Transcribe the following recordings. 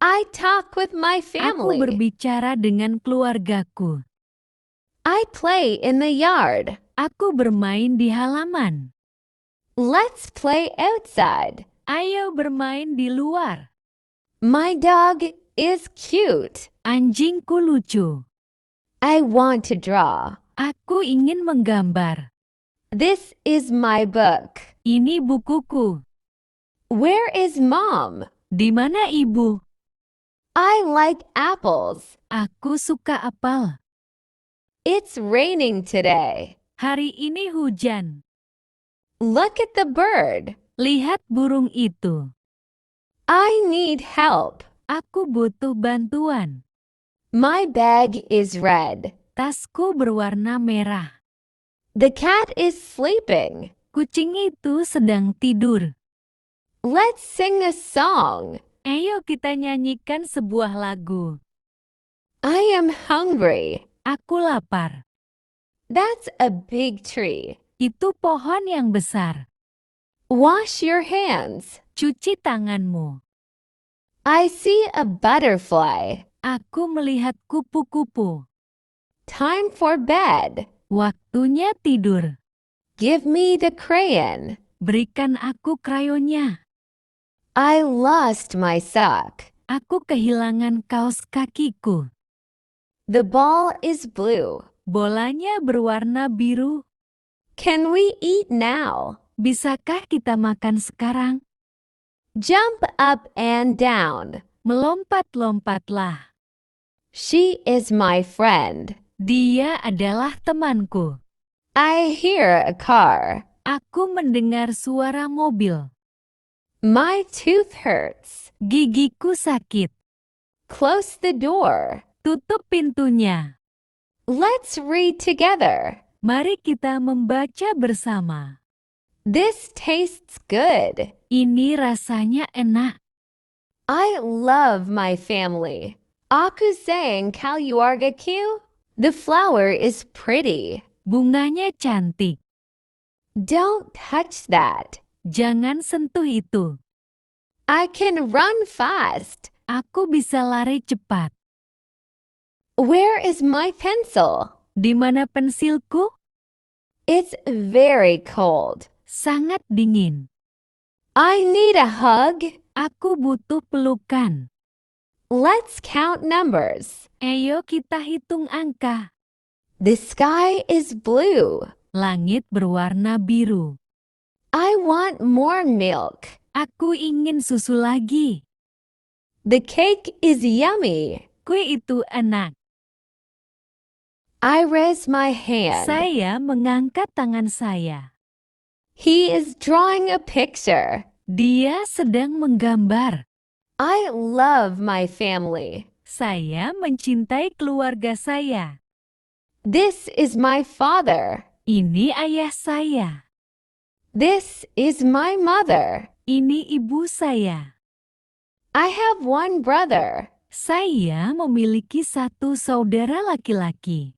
I talk with my Aku family. berbicara dengan keluargaku. I play in the yard. Aku bermain di halaman. Let's play outside. Ayo bermain di luar. My dog is cute. Anjingku lucu. I want to draw. Aku ingin menggambar. This is my book. Ini bukuku. Where is Mom? Di mana ibu? I like apples. Aku suka apel. It's raining today. Hari ini hujan. Look at the bird. Lihat burung itu. I need help. Aku butuh bantuan. My bag is red. Tasku berwarna merah. The cat is sleeping. Kucing itu sedang tidur. Let's sing a song. Ayo kita nyanyikan sebuah lagu. I am hungry. Aku lapar. That's a big tree. Itu pohon yang besar. Wash your hands. Cuci tanganmu. I see a butterfly. Aku melihat kupu-kupu. Time for bed. Waktunya tidur. Give me the crayon. Berikan aku krayonnya. I lost my sock. Aku kehilangan kaos kakiku. The ball is blue. Bolanya berwarna biru. Can we eat now? Bisakah kita makan sekarang? Jump up and down. Melompat-lompatlah. She is my friend. Dia adalah temanku. I hear a car. Aku mendengar suara mobil. My tooth hurts. Gigiku sakit. Close the door. Tutup pintunya. Let's read together. Mari kita membaca bersama. This tastes good. Ini rasanya enak. I love my family. Aku sayang keluarga Q. The flower is pretty. Bunganya cantik. Don't touch that. Jangan sentuh itu. I can run fast. Aku bisa lari cepat. Where is my pencil? Di mana pensilku? It's very cold. Sangat dingin. I need a hug. Aku butuh pelukan. Let's count numbers. Ayo kita hitung angka. The sky is blue. Langit berwarna biru. I want more milk. Aku ingin susu lagi. The cake is yummy. Kue itu enak. I raise my hand. Saya mengangkat tangan saya. He is drawing a picture. Dia sedang menggambar. I love my family. Saya mencintai keluarga saya. This is my father. Ini ayah saya. This is my mother. Ini ibu saya. I have one brother. Saya memiliki satu saudara laki-laki.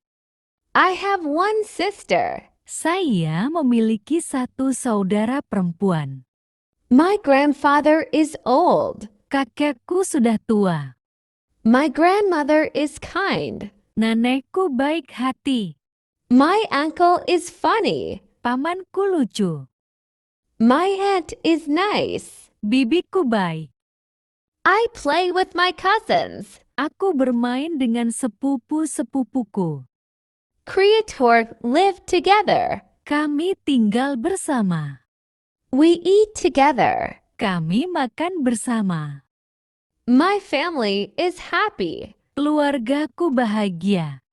I have one sister. Saya memiliki satu saudara perempuan. My grandfather is old. Kakekku sudah tua. My grandmother is kind. Nenekku baik hati. My uncle is funny. Pamanku lucu. My aunt is nice. Bibiku baik. I play with my cousins. Aku bermain dengan sepupu-sepupuku. Creator live together. Kami tinggal bersama. We eat together. Kami makan bersama. My family is happy. Keluargaku bahagia.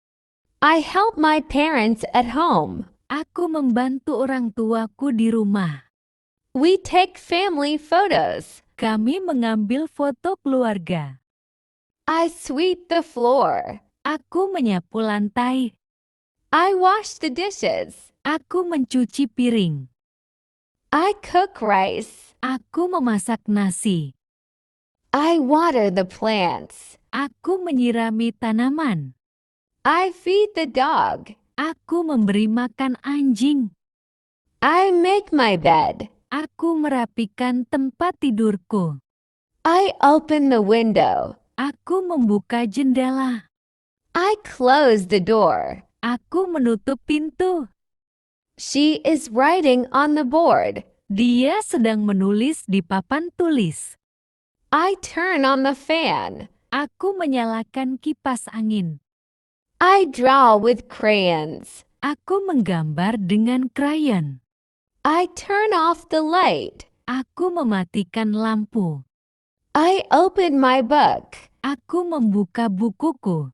I help my parents at home. Aku membantu orang tuaku di rumah. We take family photos. Kami mengambil foto keluarga. I sweep the floor. Aku menyapu lantai. I wash the dishes. Aku mencuci piring. I cook rice. Aku memasak nasi. I water the plants. Aku menyirami tanaman. I feed the dog. Aku memberi makan anjing. I make my bed. Aku merapikan tempat tidurku. I open the window. Aku membuka jendela. I close the door. Aku menutup pintu. She is writing on the board. Dia sedang menulis di papan tulis. I turn on the fan. Aku menyalakan kipas angin. I draw with crayons. Aku menggambar dengan krayon. I turn off the light. Aku mematikan lampu. I open my book. Aku membuka bukuku.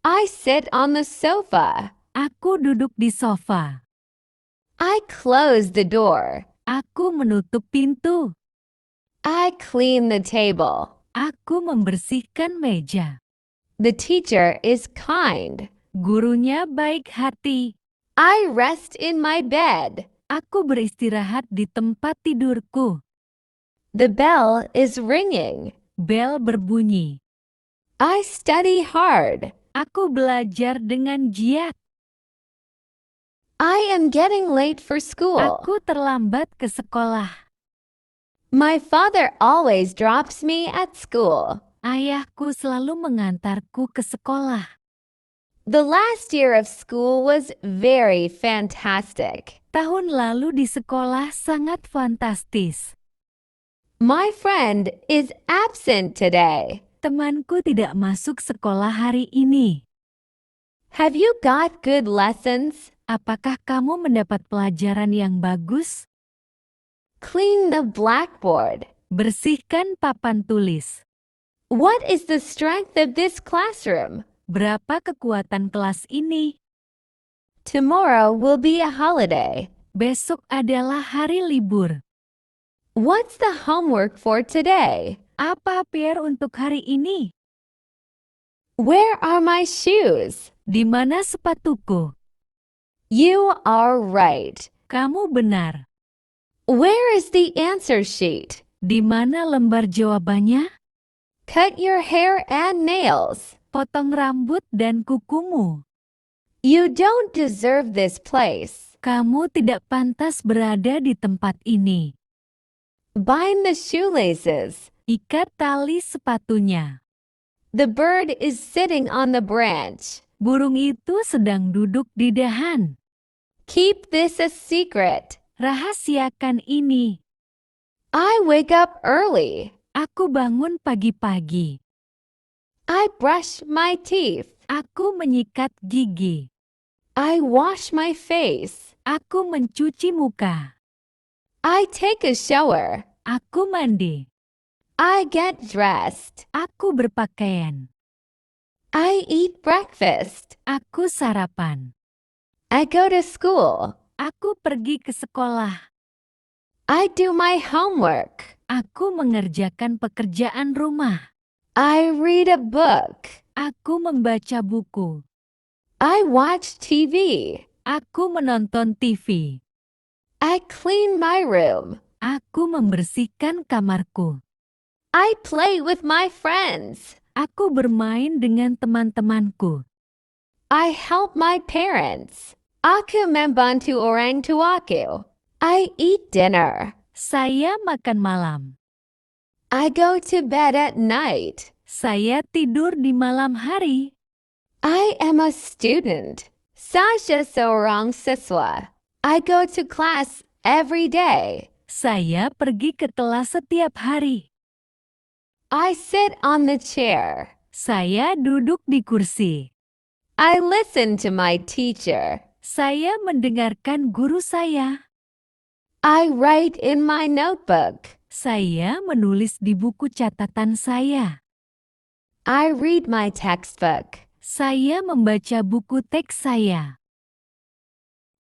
I sit on the sofa. Aku duduk di sofa. I close the door. Aku menutup pintu. I clean the table. Aku membersihkan meja. The teacher is kind. Gurunya baik hati. I rest in my bed. Aku beristirahat di tempat tidurku. The bell is ringing. Bel berbunyi. I study hard. Aku belajar dengan giat. I am getting late for school. Aku terlambat ke sekolah. My father always drops me at school. Ayahku selalu mengantarku ke sekolah. The last year of school was very fantastic. Tahun lalu di sekolah sangat fantastis. My friend is absent today. Temanku tidak masuk sekolah hari ini. Have you got good lessons? Apakah kamu mendapat pelajaran yang bagus? Clean the blackboard. Bersihkan papan tulis. What is the strength of this classroom? Berapa kekuatan kelas ini? Tomorrow will be a holiday. Besok adalah hari libur. What's the homework for today? Apa PR untuk hari ini? Where are my shoes? Di mana sepatuku? You are right. Kamu benar. Where is the answer sheet? Di mana lembar jawabannya? Cut your hair and nails. Potong rambut dan kukumu. You don't deserve this place. Kamu tidak pantas berada di tempat ini. Bind the shoelaces. Ikat tali sepatunya. The bird is sitting on the branch. Burung itu sedang duduk di dahan. Keep this a secret. Rahasiakan ini. I wake up early. Aku bangun pagi-pagi. I brush my teeth. Aku menyikat gigi. I wash my face. Aku mencuci muka. I take a shower. Aku mandi. I get dressed. Aku berpakaian. I eat breakfast. Aku sarapan. I go to school. Aku pergi ke sekolah. I do my homework. Aku mengerjakan pekerjaan rumah. I read a book. Aku membaca buku. I watch TV. Aku menonton TV. I clean my room. Aku membersihkan kamarku. I play with my friends. Aku bermain dengan teman-temanku. I help my parents. Aku membantu orang tuaku. I eat dinner. Saya makan malam. I go to bed at night. Saya tidur di malam hari. I am a student. Sasha seorang siswa. I go to class every day. Saya pergi ke kelas setiap hari. I sit on the chair. Saya duduk di kursi. I listen to my teacher. Saya mendengarkan guru saya. I write in my notebook. Saya menulis di buku catatan saya. I read my textbook. Saya membaca buku teks saya.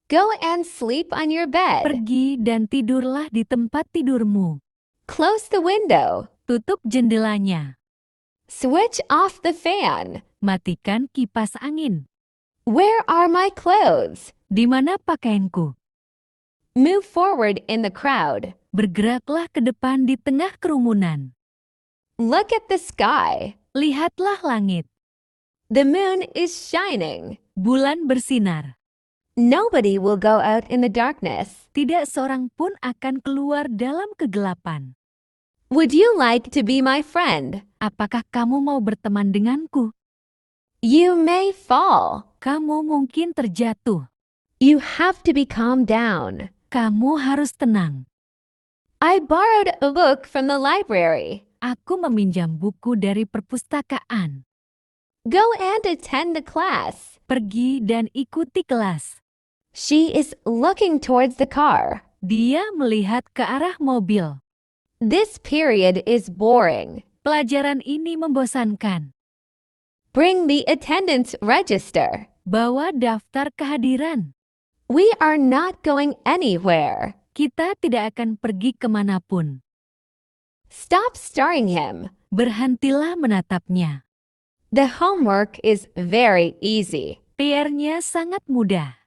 Go and sleep on your bed. Pergi dan tidurlah di tempat tidurmu. Close the window. Tutup jendelanya. Switch off the fan. Matikan kipas angin. Where are my clothes? Di mana pakaianku? Move forward in the crowd. Bergeraklah ke depan di tengah kerumunan. Look at the sky. Lihatlah langit. The moon is shining. Bulan bersinar. Nobody will go out in the darkness. Tidak seorang pun akan keluar dalam kegelapan. Would you like to be my friend? Apakah kamu mau berteman denganku? You may fall. Kamu mungkin terjatuh. You have to be calmed down. Kamu harus tenang. I borrowed a book from the library. Aku meminjam buku dari perpustakaan. Go and attend the class. Pergi dan ikuti kelas. She is looking towards the car. Dia melihat ke arah mobil. This period is boring. Pelajaran ini membosankan. Bring the attendance register. Bawa daftar kehadiran. We are not going anywhere. Kita tidak akan pergi kemanapun. Stop staring him. Berhentilah menatapnya. The homework is very easy. PR-nya sangat mudah.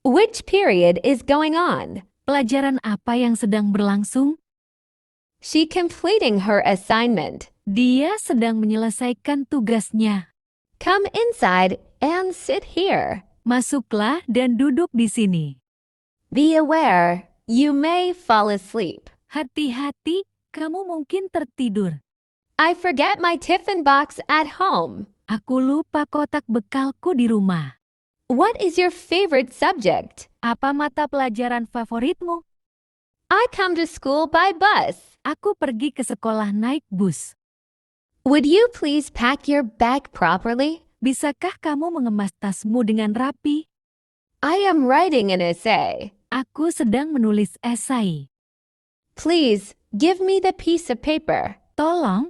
Which period is going on? Pelajaran apa yang sedang berlangsung? She completing her assignment. Dia sedang menyelesaikan tugasnya. Come inside and sit here. Masuklah dan duduk di sini. Be aware, you may fall asleep. Hati-hati, kamu mungkin tertidur. I forget my tiffin box at home. Aku lupa kotak bekalku di rumah. What is your favorite subject? Apa mata pelajaran favoritmu? I come to school by bus. Aku pergi ke sekolah naik bus. Would you please pack your bag properly? Bisakah kamu mengemas tasmu dengan rapi? I am writing an essay. Aku sedang menulis esai. Please, give me the piece of paper. Tolong,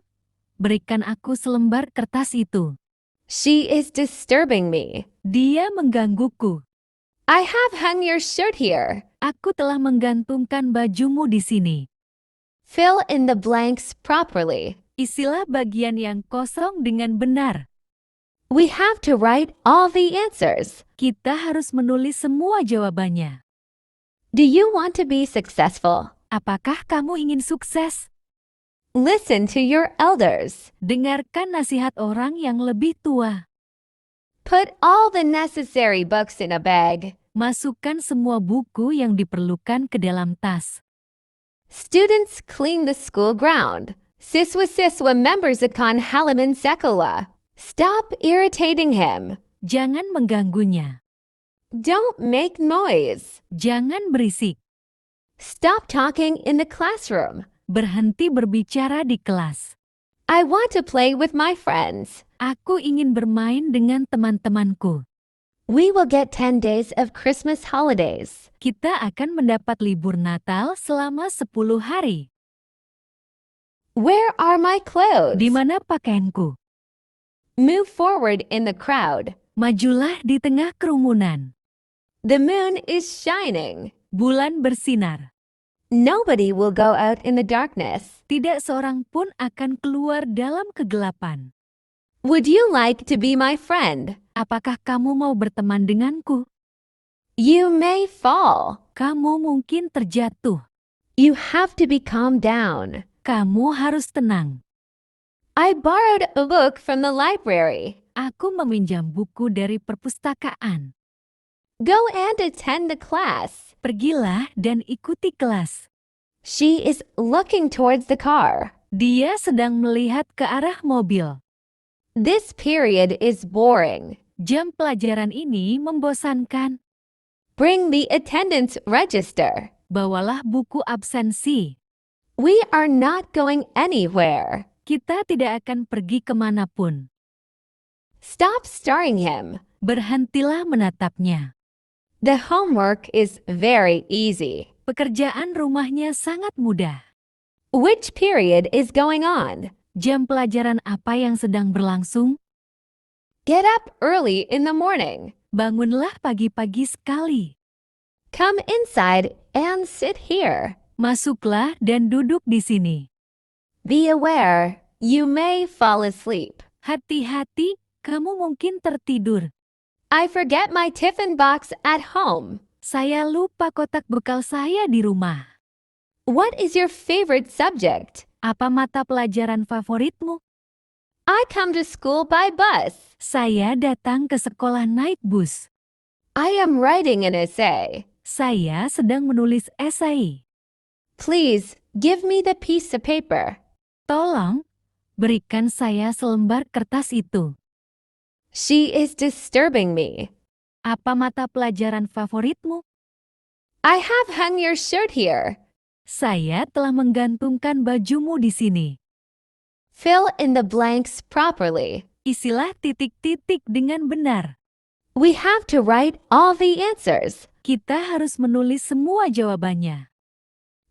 berikan aku selembar kertas itu. She is disturbing me. Dia menggangguku. I have hung your shirt here. Aku telah menggantungkan bajumu di sini. Fill in the blanks properly. Isilah bagian yang kosong dengan benar. We have to write all the answers. Kita harus menulis semua jawabannya. Do you want to be successful? Apakah kamu ingin sukses? Listen to your elders. Dengarkan nasihat orang yang lebih tua. Put all the necessary books in a bag. Masukkan semua buku yang diperlukan ke dalam tas. Students clean the school ground. Siswa-siswa members akan halaman sekolah. Stop irritating him. Jangan mengganggunya. Don't make noise. Jangan berisik. Stop talking in the classroom. Berhenti berbicara di kelas. I want to play with my friends. Aku ingin bermain dengan teman-temanku. We will get 10 days of Christmas holidays. Kita akan mendapat libur Natal selama 10 hari. Where are my clothes? Di mana pakaianku? Move forward in the crowd. Majulah di tengah kerumunan. The moon is shining. Bulan bersinar. Nobody will go out in the darkness. Tidak seorang pun akan keluar dalam kegelapan. Would you like to be my friend? Apakah kamu mau berteman denganku? You may fall. Kamu mungkin terjatuh. You have to be calmed down. Kamu harus tenang. I borrowed a book from the library. Aku meminjam buku dari perpustakaan. Go and attend the class. Pergilah dan ikuti kelas. She is looking towards the car. Dia sedang melihat ke arah mobil. This period is boring. Jam pelajaran ini membosankan. Bring the attendance register. Bawalah buku absensi. We are not going anywhere. Kita tidak akan pergi kemanapun. Stop staring him. Berhentilah menatapnya. The homework is very easy. Pekerjaan rumahnya sangat mudah. Which period is going on? Jam pelajaran apa yang sedang berlangsung? Get up early in the morning. Bangunlah pagi-pagi sekali. Come inside and sit here. Masuklah dan duduk di sini. Be aware, you may fall asleep. Hati-hati, kamu mungkin tertidur. I forget my tiffin box at home. Saya lupa kotak bekal saya di rumah. What is your favorite subject? Apa mata pelajaran favoritmu? I come to school by bus. Saya datang ke sekolah naik bus. I am writing an essay. Saya sedang menulis esai. Please, Give me the piece of paper. Tolong, berikan saya selembar kertas itu. She is disturbing me. Apa mata pelajaran favoritmu? I have hung your shirt here. Saya telah menggantungkan bajumu di sini. Fill in the blanks properly. Isilah titik-titik dengan benar. We have to write all the answers. Kita harus menulis semua jawabannya.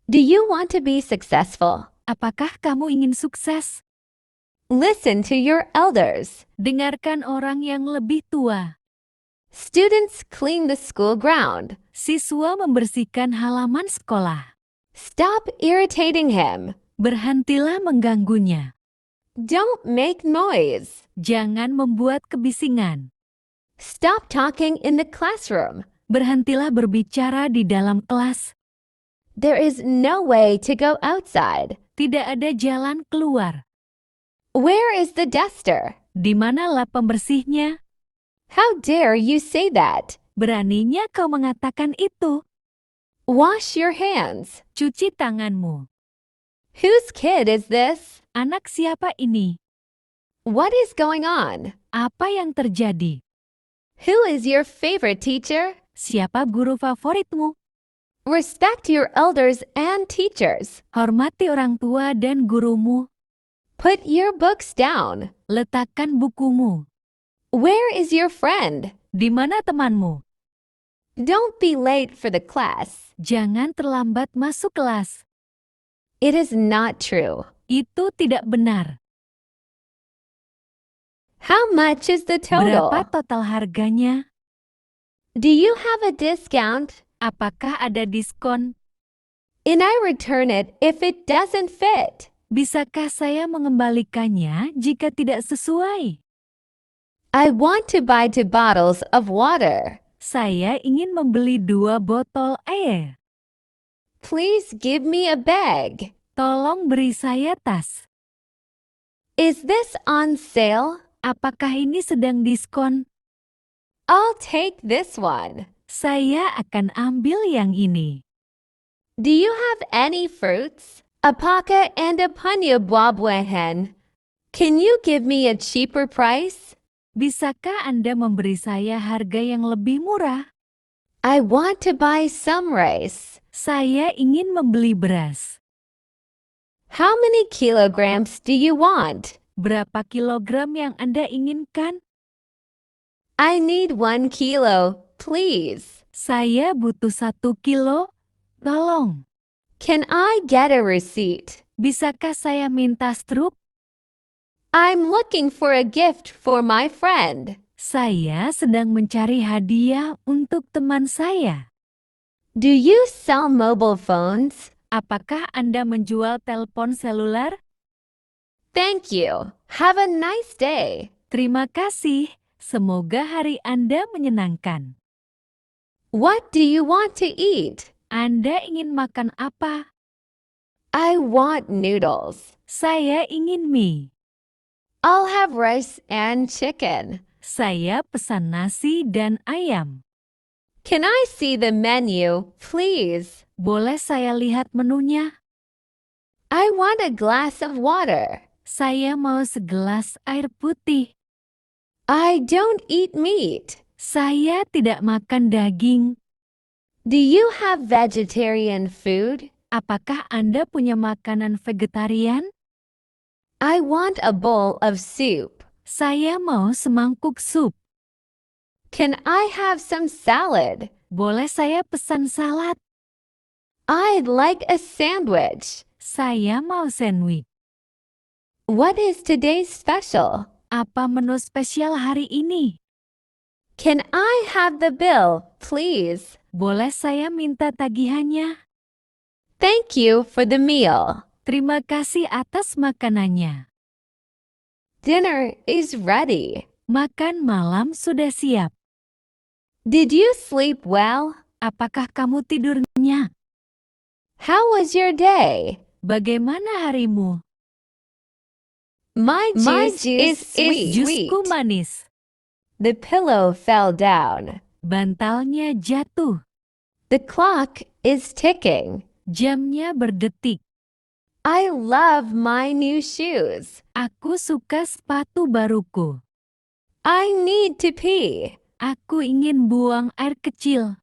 Do you want to be successful? Apakah kamu ingin sukses? Listen to your elders. Dengarkan orang yang lebih tua. Students clean the school ground. Siswa membersihkan halaman sekolah. Stop irritating him. Berhentilah mengganggunya. Don't make noise. Jangan membuat kebisingan. Stop talking in the classroom. Berhentilah berbicara di dalam kelas. There is no way to go outside. Tidak ada jalan keluar. Where is the duster? Di mana lap pembersihnya? How dare you say that? Beraninya kau mengatakan itu. Wash your hands. Cuci tanganmu. Whose kid is this? Anak siapa ini? What is going on? Apa yang terjadi? Who is your favorite teacher? Siapa guru favoritmu? Respect your elders and teachers. Hormati orang tua dan gurumu. Put your books down. Letakkan bukumu. Where is your friend? Di mana temanmu? Don't be late for the class. Jangan terlambat masuk kelas. It is not true. Itu tidak benar. How much is the total? Berapa total harganya? Do you have a discount? Apakah ada diskon? And I return it if it doesn't fit. Bisakah saya mengembalikannya jika tidak sesuai? I want to buy 2 bottles of water. Saya ingin membeli 2 botol air. Please give me a bag. Tolong beri saya tas. Is this on sale? Apakah ini sedang diskon? I'll take this one. Saya akan ambil yang ini. Do you have any fruits? Alpaca and a punya buah-buahan. Can you give me a cheaper price? Bisakah Anda memberi saya harga yang lebih murah? I want to buy some rice. Saya ingin membeli beras. How many kilograms do you want? Berapa kilogram yang Anda inginkan? I need 1 kilo, please. Saya butuh 1 kilo. Tolong. Can I get a receipt? Bisakah saya minta struk? I'm looking for a gift for my friend. Saya sedang mencari hadiah untuk teman saya. Do you sell mobile phones? Apakah Anda menjual telepon seluler? Thank you. Have a nice day. Terima kasih. Semoga hari Anda menyenangkan. What do you want to eat? Anda ingin makan apa? I want noodles. Saya ingin mie. I'll have rice and chicken. Saya pesan nasi dan ayam. Can I see the menu, please? Boleh saya lihat menunya? I want a glass of water. Saya mau segelas air putih. I don't eat meat. Saya tidak makan daging. Do you have vegetarian food? Apakah Anda punya makanan vegetarian? I want a bowl of soup. Saya mau semangkuk sup. Can I have some salad? Boleh saya pesan salad? I'd like a sandwich. Saya mau sandwich. What is today's special? Apa menu spesial hari ini? Can I have the bill, please? Boleh saya minta tagihannya? Thank you for the meal. Terima kasih atas makanannya. Dinner is ready. Makan malam sudah siap. Did you sleep well? Apakah kamu tidur nyenyak? How was your day? Bagaimana harimu? My juice is sweet. Jusku manis. The pillow fell down. Bantalnya jatuh. The clock is ticking. Jamnya berdetik. I love my new shoes. Aku suka sepatu baruku. I need to pee. Aku ingin buang air kecil.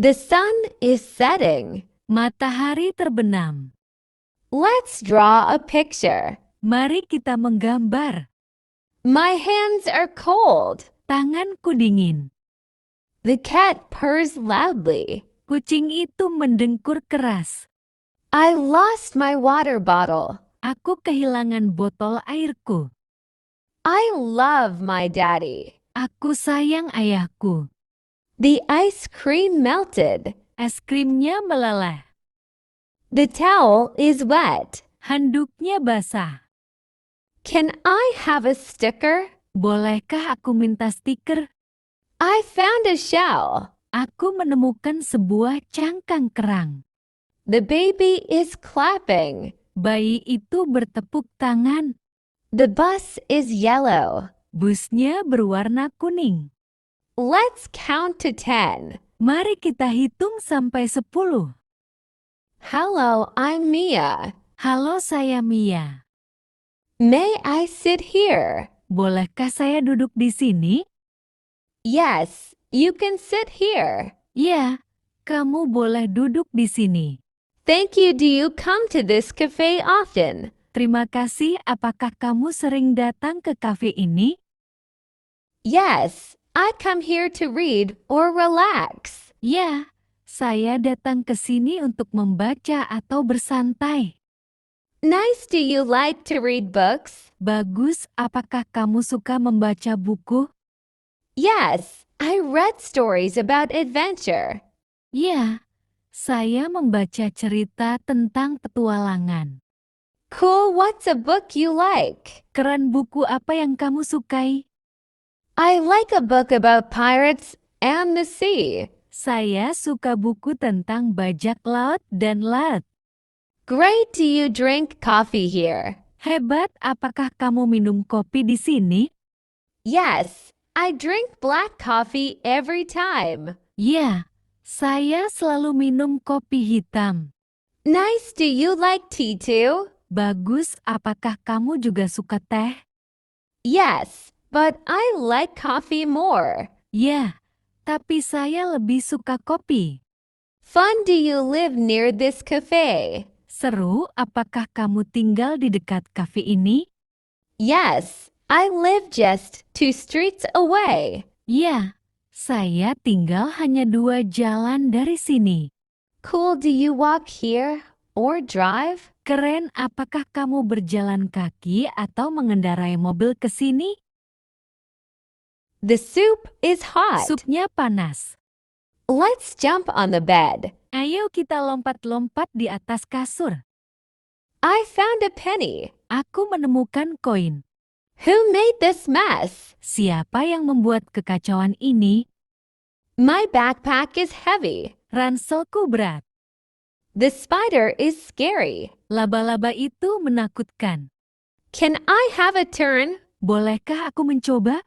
The sun is setting. Matahari terbenam. Let's draw a picture. Mari kita menggambar. My hands are cold. Tanganku dingin. The cat purrs loudly. Kucing itu mendengkur keras. I lost my water bottle. Aku kehilangan botol airku. I love my daddy. Aku sayang ayahku. The ice cream melted. Es krimnya meleleh. The towel is wet. Handuknya basah. Can I have a sticker? Bolehkah aku minta stiker? I found a shell. Aku menemukan sebuah cangkang kerang. The baby is clapping. Bayi itu bertepuk tangan. The bus is yellow. Busnya berwarna kuning. Let's count to 10. Mari kita hitung sampai 10. Hello, I'm Mia. Halo, saya Mia. May I sit here? Bolehkah saya duduk di sini? Yes, you can sit here. Ya, kamu boleh duduk di sini. Thank you. Do you come to this cafe often? Terima kasih. Apakah kamu sering datang ke kafe ini? Yes, I come here to read or relax. Ya, saya datang ke sini untuk membaca atau bersantai. Nice. Do you like to read books? Bagus. Apakah kamu suka membaca buku? Yes, I read stories about adventure. Ya, saya membaca cerita tentang petualangan. Cool. What's a book you like? Keren, buku apa yang kamu sukai? I like a book about pirates and the sea. Saya suka buku tentang bajak laut dan laut. Great. Do you drink coffee here? Hebat, apakah kamu minum kopi di sini? Yes, I drink black coffee every time. Ya, saya selalu minum kopi hitam. Nice. Do you like tea too? Bagus, apakah kamu juga suka teh? Yes, but I like coffee more. Ya, tapi saya lebih suka kopi. Fun. Do you live near this cafe? Seru, apakah kamu tinggal di dekat kafe ini? Yes, I live just 2 streets away. Ya, saya tinggal hanya 2 jalan dari sini. Cool. Do you walk here or drive? Keren, apakah kamu berjalan kaki atau mengendarai mobil ke sini? The soup is hot. Supnya panas. Let's jump on the bed. Ayo kita lompat-lompat di atas kasur. I found a penny. Aku menemukan koin. Who made this mess? Siapa yang membuat kekacauan ini? My backpack is heavy. Ranselku berat. The spider is scary. Laba-laba itu menakutkan. Can I have a turn? Bolehkah aku mencoba?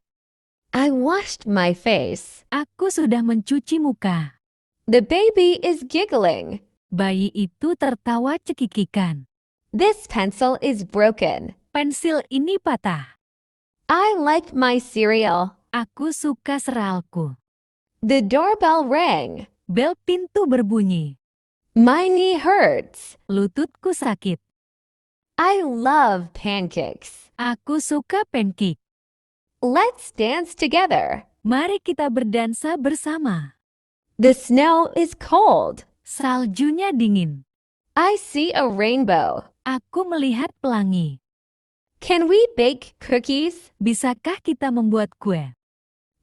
I washed my face. Aku sudah mencuci muka. The baby is giggling. Bayi itu tertawa cekikikan. This pencil is broken. Pensil ini patah. I like my cereal. Aku suka seralku. The doorbell rang. Bel pintu berbunyi. My knee hurts. Lututku sakit. I love pancakes. Aku suka pancake. Let's dance together. Mari kita berdansa bersama. The snow is cold. Saljunya dingin. I see a rainbow. Aku melihat pelangi. Can we bake cookies? Bisakah kita membuat kue?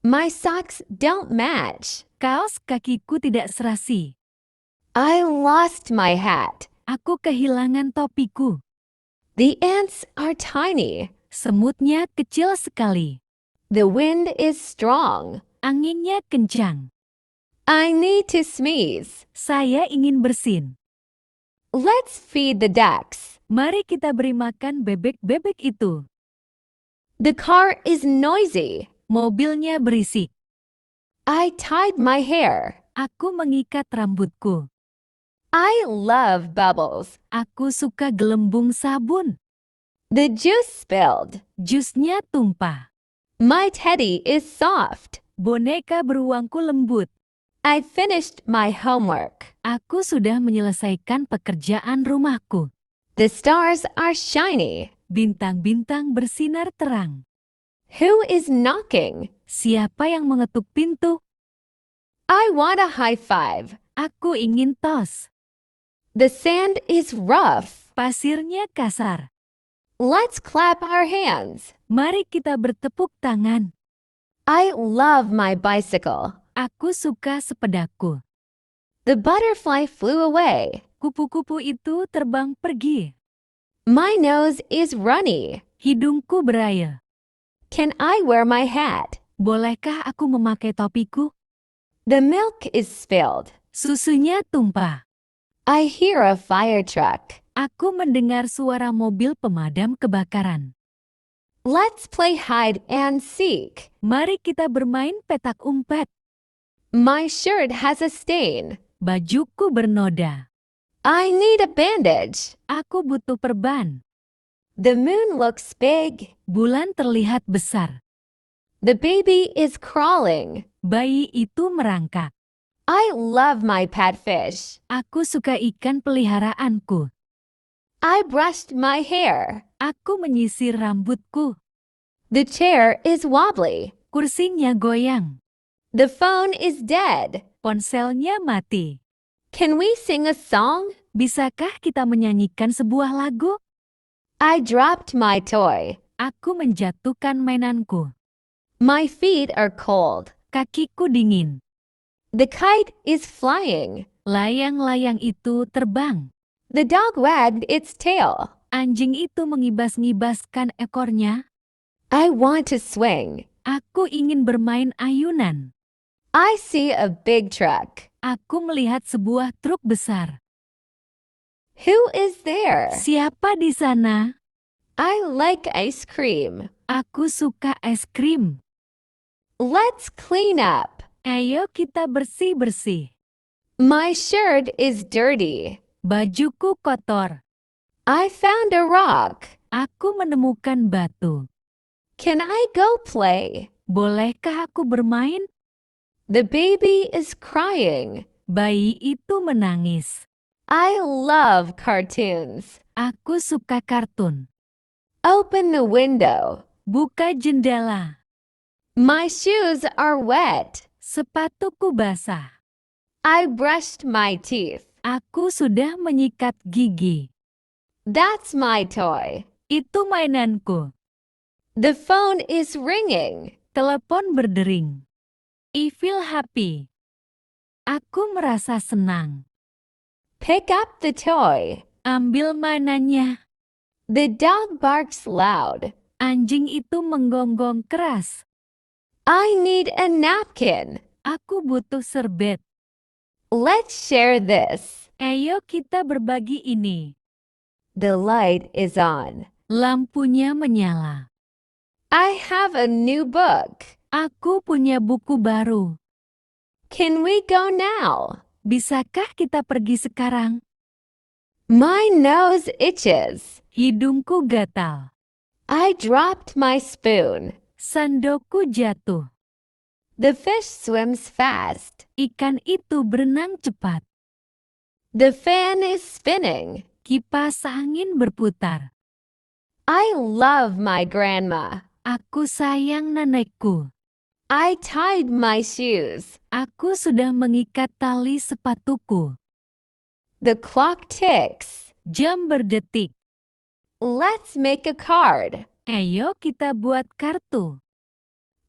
My socks don't match. Kaos kakiku tidak serasi. I lost my hat. Aku kehilangan topiku. The ants are tiny. Semutnya kecil sekali. The wind is strong. Anginnya kencang. I need to sneeze. Saya ingin bersin. Let's feed the ducks. Mari kita beri makan bebek-bebek itu. The car is noisy. Mobilnya berisik. I tied my hair. Aku mengikat rambutku. I love bubbles. Aku suka gelembung sabun. The juice spilled. Jusnya tumpah. My teddy is soft. Boneka beruangku lembut. I finished my homework. Aku sudah menyelesaikan pekerjaan rumahku. The stars are shiny. Bintang-bintang bersinar terang. Who is knocking? Siapa yang mengetuk pintu? I want a high five. Aku ingin tos. The sand is rough. Pasirnya kasar. Let's clap our hands. Mari kita bertepuk tangan. I love my bicycle. Aku suka sepedaku. The butterfly flew away. Kupu-kupu itu terbang pergi. My nose is runny. Hidungku berayal. Can I wear my hat? Bolehkah aku memakai topiku? The milk is spilled. Susunya tumpah. I hear a fire truck. Aku mendengar suara mobil pemadam kebakaran. Let's play hide and seek. Mari kita bermain petak umpet. My shirt has a stain. Bajuku bernoda. I need a bandage. Aku butuh perban. The moon looks big. Bulan terlihat besar. The baby is crawling. Bayi itu merangkak. I love my pet fish. Aku suka ikan peliharaanku. I brushed my hair. Aku menyisir rambutku. The chair is wobbly. Kursinya goyang. The phone is dead. Ponselnya mati. Can we sing a song? Bisakah kita menyanyikan sebuah lagu? I dropped my toy. Aku menjatuhkan mainanku. My feet are cold. Kakiku dingin. The kite is flying. Layang-layang itu terbang. The dog wagged its tail. Anjing itu mengibas-ngibaskan ekornya. I want to swing. Aku ingin bermain ayunan. I see a big truck. Aku melihat sebuah truk besar. Who is there? Siapa di sana? I like ice cream. Aku suka es krim. Let's clean up. Ayo kita bersih-bersih. My shirt is dirty. Bajuku kotor. I found a rock. Aku menemukan batu. Can I go play? Bolehkah aku bermain? The baby is crying. Bayi itu menangis. I love cartoons. Aku suka kartun. Open the window. Buka jendela. My shoes are wet. Sepatuku basah. I brushed my teeth. Aku sudah menyikat gigi. That's my toy. Itu mainanku. The phone is ringing. Telepon berdering. I feel happy. Aku merasa senang. Pick up the toy. Ambil mainannya. The dog barks loud. Anjing itu menggonggong keras. I need a napkin. Aku butuh serbet. Let's share this. Ayo kita berbagi ini. The light is on. Lampunya menyala. I have a new book. Aku punya buku baru. Can we go now? Bisakah kita pergi sekarang? My nose itches. Hidungku gatal. I dropped my spoon. Sandokku jatuh. The fish swims fast. Ikan itu berenang cepat. The fan is spinning. Kipas angin berputar. I love my grandma. Aku sayang nenekku. I tied my shoes. Aku sudah mengikat tali sepatuku. The clock ticks. Jam berdetik. Let's make a card. Ayo kita buat kartu.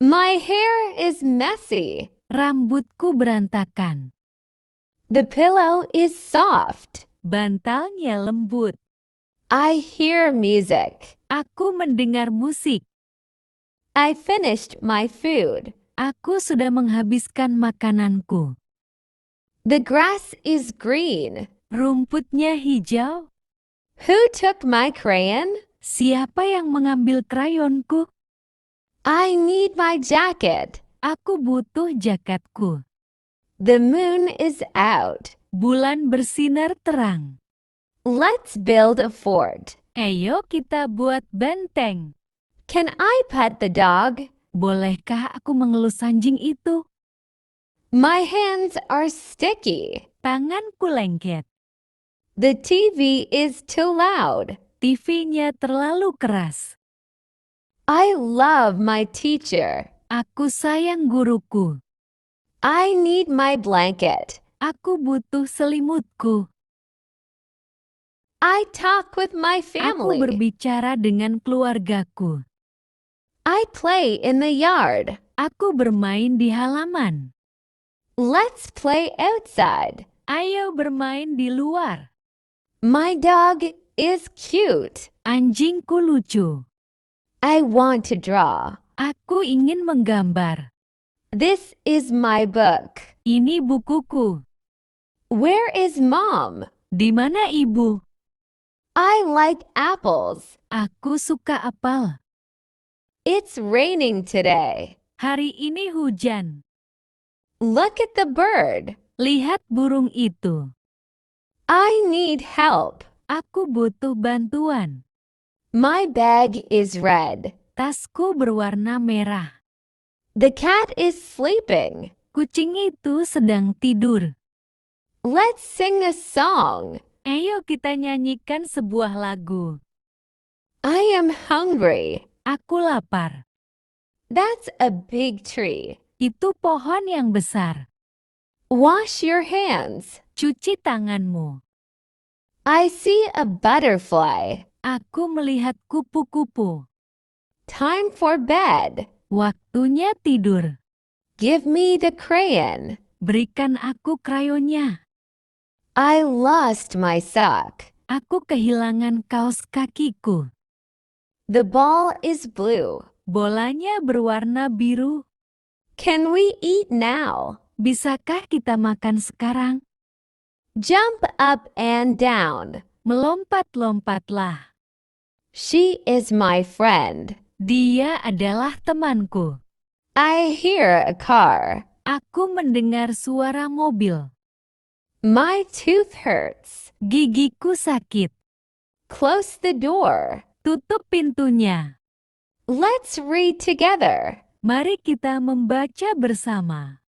My hair is messy. Rambutku berantakan. The pillow is soft. Bantalnya lembut. I hear music. Aku mendengar musik. I finished my food. Aku sudah menghabiskan makananku. The grass is green. Rumputnya hijau. Who took my crayon? Siapa yang mengambil krayonku? I need my jacket. Aku butuh jaketku. The moon is out. Bulan bersinar terang. Let's build a fort. Ayo kita buat benteng. Can I pet the dog? Bolehkah aku mengelus anjing itu? My hands are sticky. Tanganku lengket. The TV is too loud. TV-nya terlalu keras. I love my teacher. Aku sayang guruku. I need my blanket. Aku butuh selimutku. I talk with my Aku family. berbicara dengan keluargaku. I play in the yard. Aku bermain di halaman. Let's play outside. Ayo bermain di luar. My dog is cute. Anjingku lucu. I want to draw. Aku ingin menggambar. This is my book. Ini bukuku. Where is mom? Di mana ibu? I like apples. Aku suka apel. It's raining today. Hari ini hujan. Look at the bird. Lihat burung itu. I need help. Aku butuh bantuan. My bag is red. Tasku berwarna merah. The cat is sleeping. Kucing itu sedang tidur. Let's sing a song. Ayo kita nyanyikan sebuah lagu. I am hungry. Aku lapar. That's a big tree. Itu pohon yang besar. Wash your hands. Cuci tanganmu. I see a butterfly. Aku melihat kupu-kupu. Time for bed. Waktunya tidur. Give me the crayon. Berikan aku krayonnya. I lost my sock. Aku kehilangan kaos kakiku. The ball is blue. Bolanya berwarna biru. Can we eat now? Bisakah kita makan sekarang? Jump up and down. Melompat-lompatlah. She is my friend. Dia adalah temanku. I hear a car. Aku mendengar suara mobil. My tooth hurts. Gigiku sakit. Close the door. Tutup pintunya. Let's read together. Mari kita membaca bersama.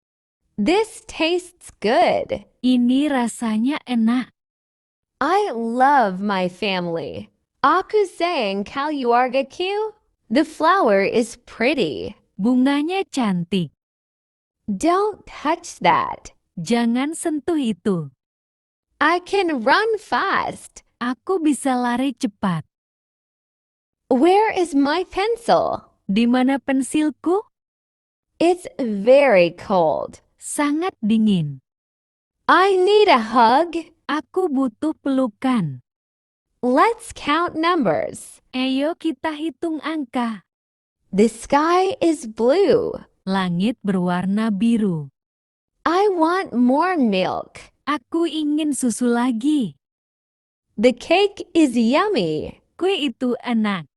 This tastes good. Ini rasanya enak. I love my family. Aku sayang keluarga Q. The flower is pretty. Bunganya cantik. Don't touch that. Jangan sentuh itu. I can run fast. Aku bisa lari cepat. Where is my pencil? Di mana pensilku? It's very cold. Sangat dingin. I need a hug. Aku butuh pelukan. Let's count numbers. Ayo kita hitung angka. The sky is blue. Langit berwarna biru. I want more milk. Aku ingin susu lagi. The cake is yummy. Kue itu enak.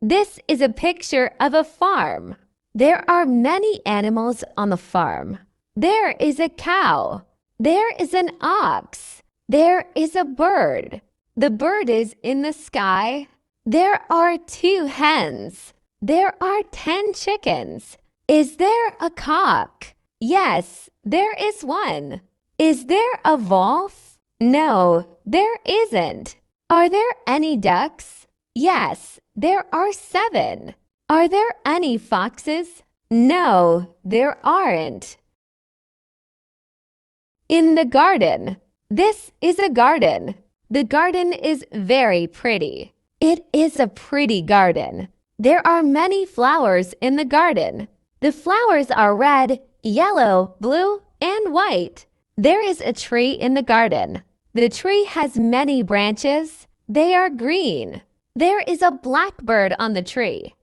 This is a picture of a farm. There are many animals on the farm. There is a cow. There is an ox. There is a bird. The bird is in the sky. There are 2 hens. There are 10 chickens. Is there a cock? Yes, there is one. Is there a wolf? No, there isn't. Are there any ducks? Yes, there are 7. Are there any foxes? No, there aren't. In the garden. This is a garden. The garden is very pretty. It is a pretty garden. There are many flowers in the garden. The flowers are red, yellow, blue, and white. There is a tree in the garden. The tree has many branches. They are green. There is a blackbird on the tree.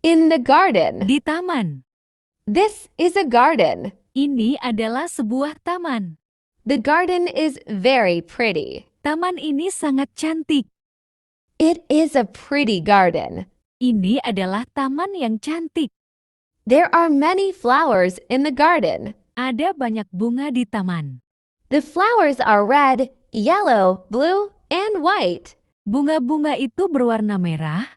In the garden. Di taman. This is a garden. Ini adalah sebuah taman. The garden is very pretty. Taman ini sangat cantik. It is a pretty garden. Ini adalah taman yang cantik. There are many flowers in the garden. Ada banyak bunga di taman. The flowers are red, yellow, blue, and white. Bunga-bunga itu berwarna merah,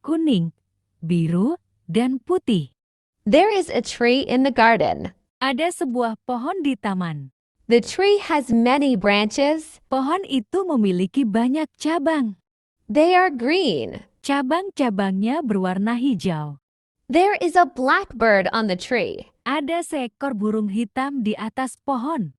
kuning, biru, dan putih. There is a tree in the garden. Ada sebuah pohon di taman. The tree has many branches. Pohon itu memiliki banyak cabang. They are green. Cabang-cabangnya berwarna hijau. There is a blackbird on the tree. Ada seekor burung hitam di atas pohon.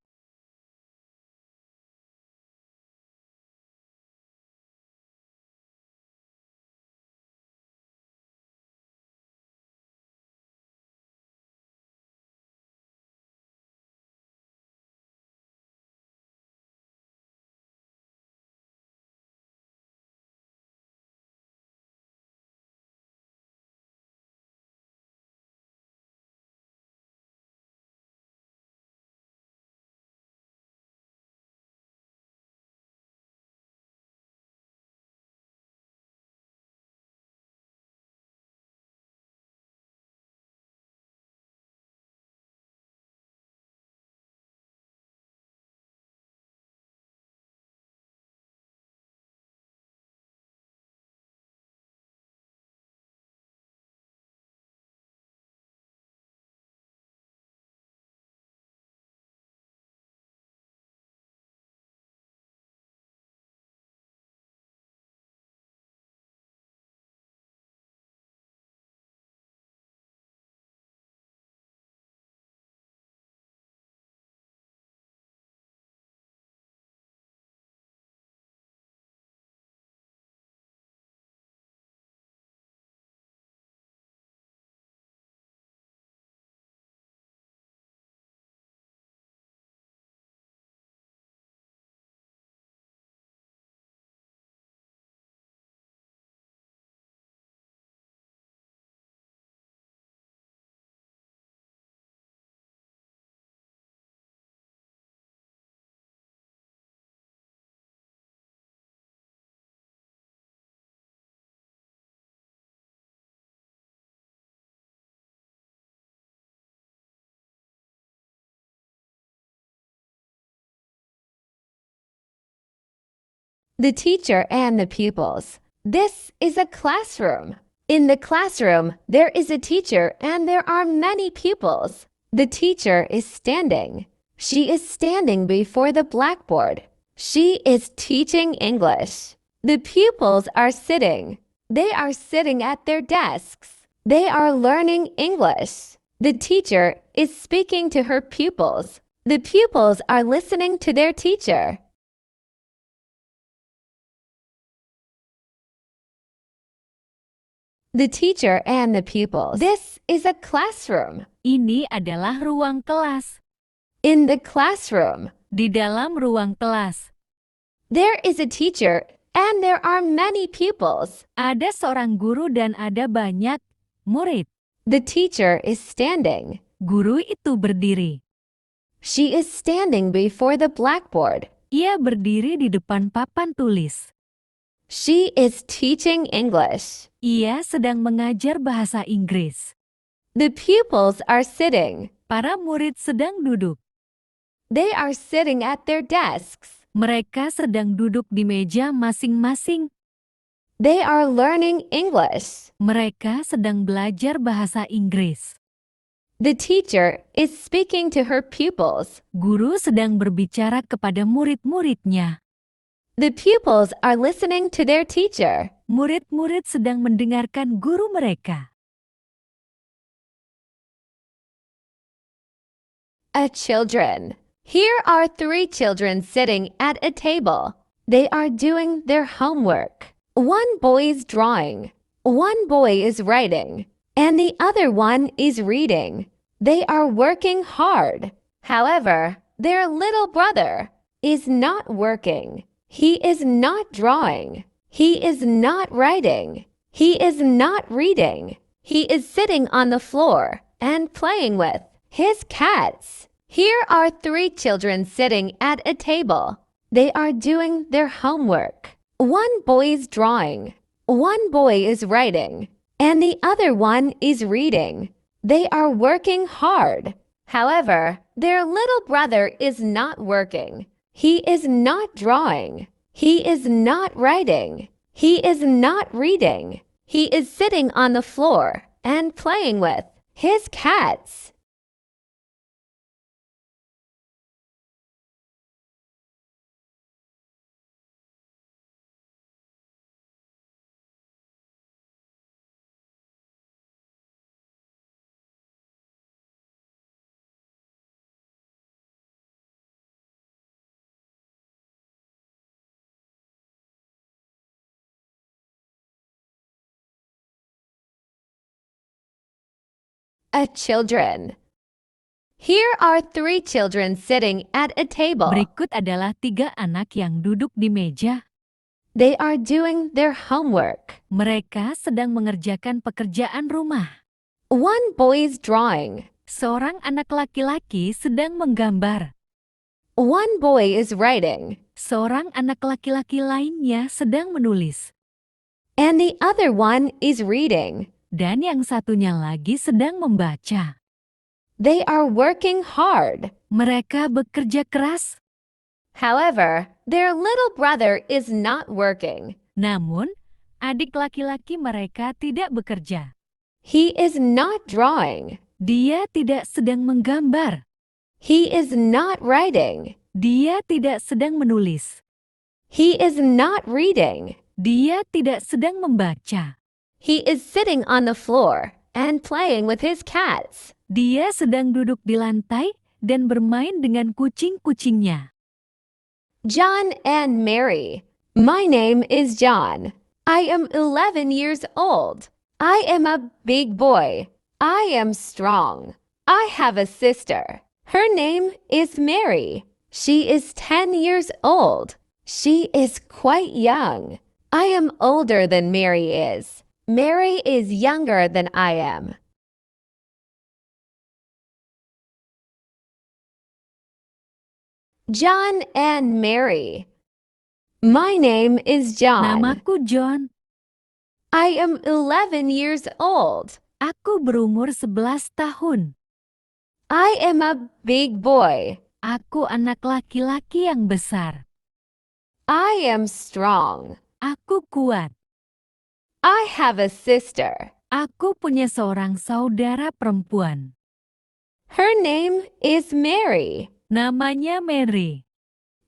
The teacher and the pupils. This is a classroom. In the classroom, there is a teacher and there are many pupils. The teacher is standing. She is standing before the blackboard. She is teaching English. The pupils are sitting. They are sitting at their desks. They are learning English. The teacher is speaking to her pupils. The pupils are listening to their teacher. The teacher and the pupils. This is a classroom. Ini adalah ruang kelas. In the classroom, Di dalam ruang kelas, there is a teacher and there are many pupils. ada seorang guru dan ada banyak murid. The teacher is standing. Guru itu berdiri. She is standing before the blackboard. Ia berdiri di depan papan tulis. She is teaching English. Ia sedang mengajar bahasa Inggris. The pupils are sitting. Para murid sedang duduk. They are sitting at their desks. Mereka sedang duduk di meja masing-masing. They are learning English. Mereka sedang belajar bahasa Inggris. The teacher is speaking to her pupils. Guru sedang berbicara kepada murid-muridnya. The pupils are listening to their teacher. Murid-murid sedang mendengarkan guru mereka. Children. Here are 3 children sitting at a table. They are doing their homework. One boy is drawing. One boy is writing. And the other one is reading. They are working hard. However, their little brother is not working. He is not drawing. He is not writing. He is not reading. He is sitting on the floor and playing with his cats. Here are 3 children sitting at a table. They are doing their homework. One boy is drawing, one boy is writing, and the other one is reading. They are working hard. However, their little brother is not working. He is not drawing. He is not writing. He is not reading. He is sitting on the floor and playing with his cats. Children. Here are 3 children sitting at a table. Berikut adalah 3 anak yang duduk di meja. They are doing their homework. Mereka sedang mengerjakan pekerjaan rumah. One boy is drawing. Seorang anak laki-laki sedang menggambar. One boy is writing. Seorang anak laki-laki lainnya sedang menulis. And the other one is reading. Dan yang satunya lagi sedang membaca. They are working hard. Mereka bekerja keras. However, their little brother is not working. Namun, adik laki-laki mereka tidak bekerja. He is not drawing. Dia tidak sedang menggambar. He is not writing. Dia tidak sedang menulis. He is not reading. Dia tidak sedang membaca. He is sitting on the floor and playing with his cats. Dia sedang duduk di lantai dan bermain dengan kucing-kucingnya. John and Mary. My name is John. I am 11 years old. I am a big boy. I am strong. I have a sister. Her name is Mary. She is 10 years old. She is quite young. I am older than Mary is. Mary is younger than I am. John and Mary. My name is John. Namaku John. I am 11 years old. Aku berumur 11 tahun. I am a big boy. Aku anak laki-laki yang besar. I am strong. Aku kuat. I have a sister. Aku punya seorang saudara perempuan. Her name is Mary. Namanya Mary.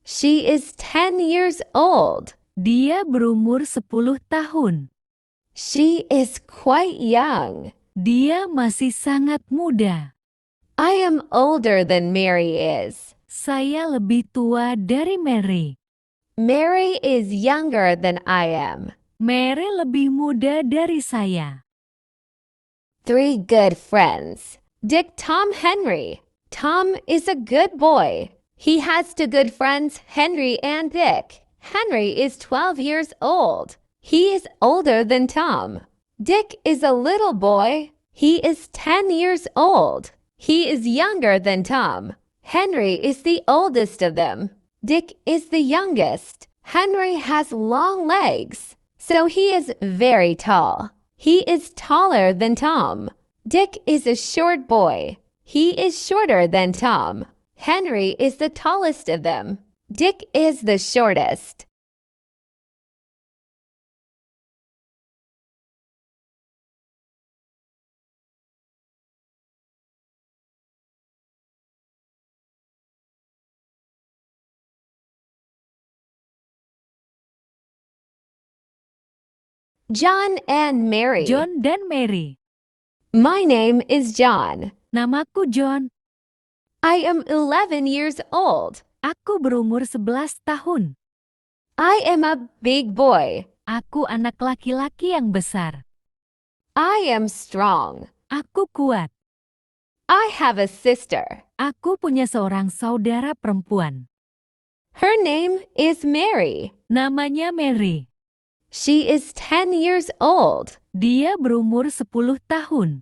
She is 10 years old. Dia berumur 10 tahun. She is quite young. Dia masih sangat muda. I am older than Mary is. Saya lebih tua dari Mary. Mary is younger than I am. Mary lebih muda dari saya. 3 good friends. Dick, Tom, Henry. Tom is a good boy. He has 2 good friends, Henry and Dick. Henry is 12 years old. He is older than Tom. Dick is a little boy. He is 10 years old. He is younger than Tom. Henry is the oldest of them. Dick is the youngest. Henry has long legs, so he is very tall. He is taller than Tom. Dick is a short boy. He is shorter than Tom. Henry is the tallest of them. Dick is the shortest. John and Mary. John dan Mary. My name is John. Namaku John. I am 11 years old. Aku berumur 11 tahun. I am a big boy. Aku anak laki-laki yang besar. I am strong. Aku kuat. I have a sister. Aku punya seorang saudara perempuan. Her name is Mary. Namanya Mary. She is 10 years old. Dia berumur 10 tahun.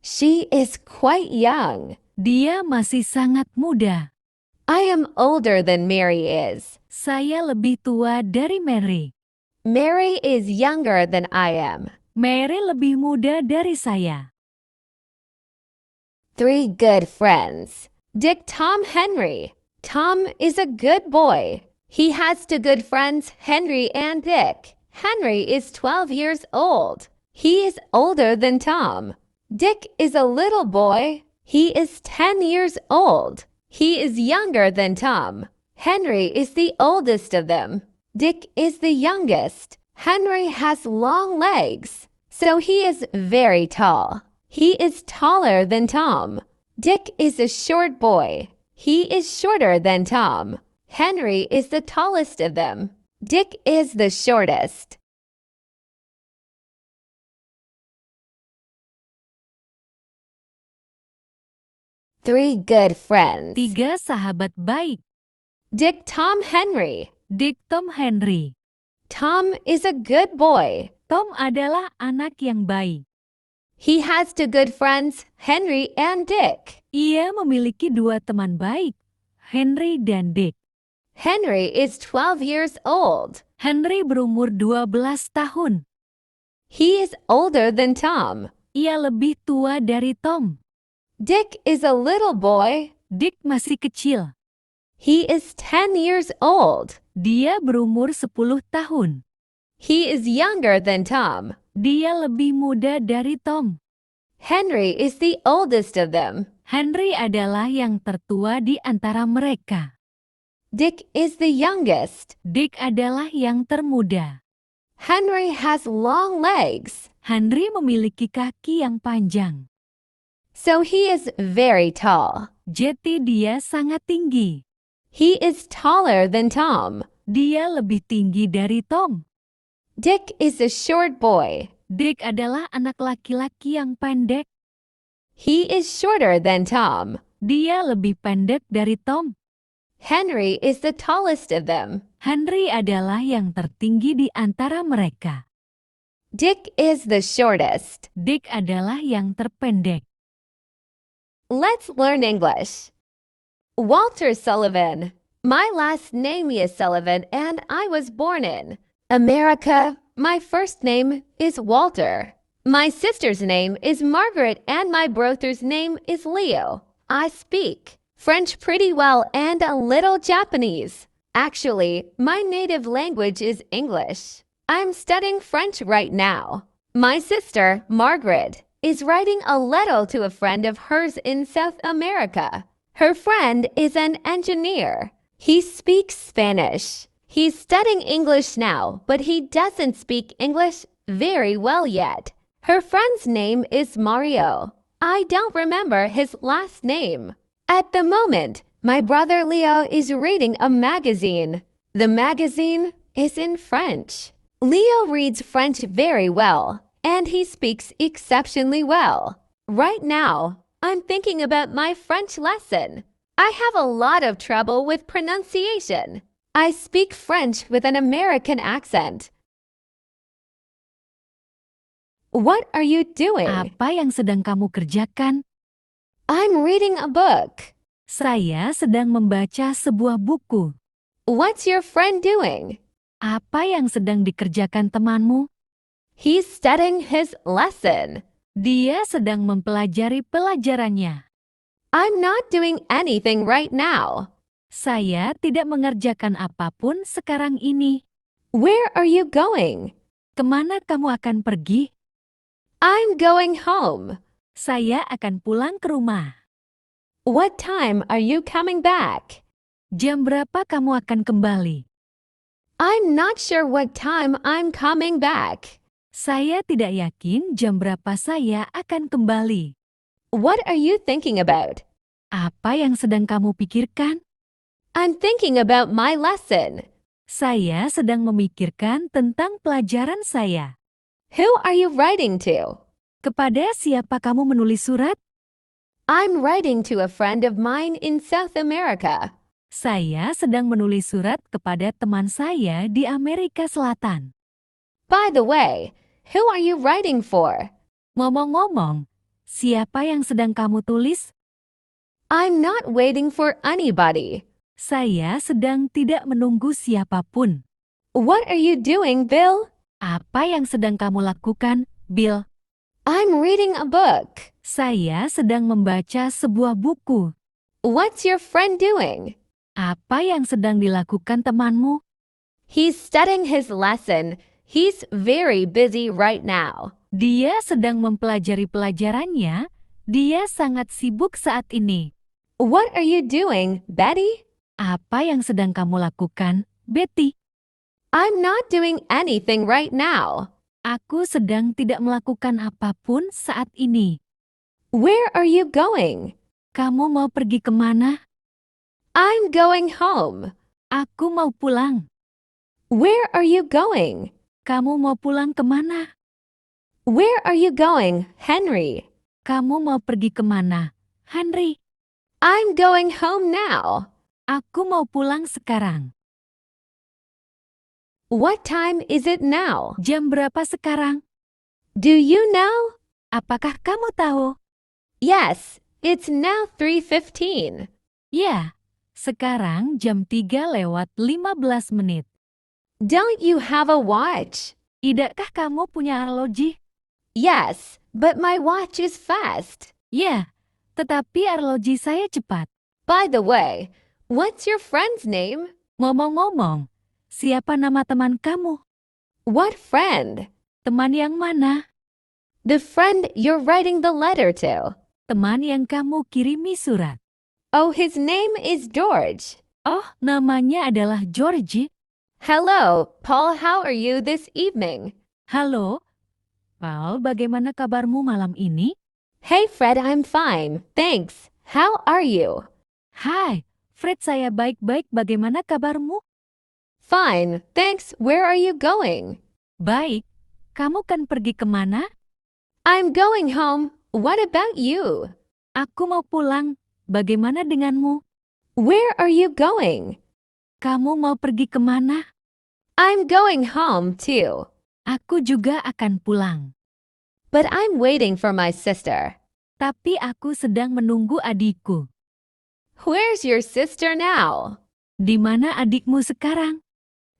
She is quite young. Dia masih sangat muda. I am older than Mary is. Saya lebih tua dari Mary. Mary is younger than I am. Mary lebih muda dari saya. 3 good friends. Dick, Tom, Henry. Tom is a good boy. He has 2 good friends, Henry and Dick. Henry is 12 years old. He is older than Tom. Dick is a little boy. He is 10 years old. He is younger than Tom. Henry is the oldest of them. Dick is the youngest. Henry has long legs, so he is very tall. He is taller than Tom. Dick is a short boy. He is shorter than Tom. Henry is the tallest of them. Dick is the shortest. Three good friends. 3 sahabat baik. Dick, Tom, Henry. Dick, Tom, Henry. Tom is a good boy. Tom adalah anak yang baik. He has 2 good friends, Henry and Dick. Ia memiliki 2 teman baik, Henry dan Dick. Henry is 12 years old. Henry berumur 12 tahun. He is older than Tom. Ia lebih tua dari Tom. Dick is a little boy. Dick masih kecil. He is 10 years old. Dia berumur 10 tahun. He is younger than Tom. Dia lebih muda dari Tom. Henry is the oldest of them. Henry adalah yang tertua di antara mereka. Dick is the youngest. Dick adalah yang termuda. Henry has long legs. Henry memiliki kaki yang panjang. So he is very tall. Jadi dia sangat tinggi. He is taller than Tom. Dia lebih tinggi dari Tom. Dick is a short boy. Dick adalah anak laki-laki yang pendek. He is shorter than Tom. Dia lebih pendek dari Tom. Henry is the tallest of them. Henry adalah yang tertinggi di antara mereka. Dick is the shortest. Dick adalah yang terpendek. Let's learn English. Walter Sullivan. My last name is Sullivan and I was born in America. My first name is Walter. My sister's name is Margaret and my brother's name is Leo. I speak French pretty well and a little Japanese. Actually, my native language is English. I'm studying French right now. My sister, Margaret, is writing a letter to a friend of hers in South America. Her friend is an engineer. He speaks Spanish. He's studying English now, but he doesn't speak English very well yet. Her friend's name is Mario. I don't remember his last name. At the moment, my brother Leo is reading a magazine. The magazine is in French. Leo reads French very well, and he speaks exceptionally well. Right now, I'm thinking about my French lesson. I have a lot of trouble with pronunciation. I speak French with an American accent. What are you doing? Apa yang sedang kamu kerjakan? I'm reading a book. Saya sedang membaca sebuah buku. What's your friend doing? Apa yang sedang dikerjakan temanmu? He's studying his lesson. Dia sedang mempelajari pelajarannya. I'm not doing anything right now. Saya tidak mengerjakan apapun sekarang ini. Where are you going? Kemana kamu akan pergi? I'm going home. Saya akan pulang ke rumah. What time are you coming back? Jam berapa kamu akan kembali? I'm not sure what time I'm coming back. Saya tidak yakin jam berapa saya akan kembali. What are you thinking about? Apa yang sedang kamu pikirkan? I'm thinking about my lesson. Saya sedang memikirkan tentang pelajaran saya. Who are you writing to? Kepada siapa kamu menulis surat? I'm writing to a friend of mine in South America. Saya sedang menulis surat kepada teman saya di Amerika Selatan. By the way, who are you writing for? Ngomong-ngomong, siapa yang sedang kamu tulis? I'm not waiting for anybody. Saya sedang tidak menunggu siapapun. What are you doing, Bill? Apa yang sedang kamu lakukan, Bill? I'm reading a book. Saya sedang membaca sebuah buku. What's your friend doing? Apa yang sedang dilakukan temanmu? He's studying his lesson. He's very busy right now. Dia sedang mempelajari pelajarannya. Dia sangat sibuk saat ini. What are you doing, Betty? Apa yang sedang kamu lakukan, Betty? I'm not doing anything right now. Aku sedang tidak melakukan apapun saat ini. Where are you going? Kamu mau pergi kemana? I'm going home. Aku mau pulang. Where are you going? Kamu mau pulang kemana? Where are you going, Henry? Kamu mau pergi kemana, Henry? I'm going home now. Aku mau pulang sekarang. What time is it now? Jam berapa sekarang? Do you know? Apakah kamu tahu? Yes, it's now 3:15. Ya, sekarang jam 3:15 menit. Don't you have a watch? Tidakkah kamu punya arloji? Yes, but my watch is fast. Ya, tetapi arloji saya cepat. By the way, what's your friend's name? Ngomong-ngomong, siapa nama teman kamu? What friend? Teman yang mana? The friend you're writing the letter to. Teman yang kamu kirimi surat. Oh, his name is George. Oh, namanya adalah Georgie. Hello, Paul, how are you this evening? Halo, Paul, bagaimana kabarmu malam ini? Hey, Fred, I'm fine, thanks. How are you? Hai, Fred, saya baik-baik. Bagaimana kabarmu? Fine, thanks. Where are you going? Baik. Kamu kan pergi kemana? I'm going home. What about you? Aku mau pulang. Bagaimana denganmu? Where are you going? Kamu mau pergi kemana? I'm going home too. Aku juga akan pulang. But I'm waiting for my sister. Tapi aku sedang menunggu adikku. Where's your sister now? Di mana adikmu sekarang?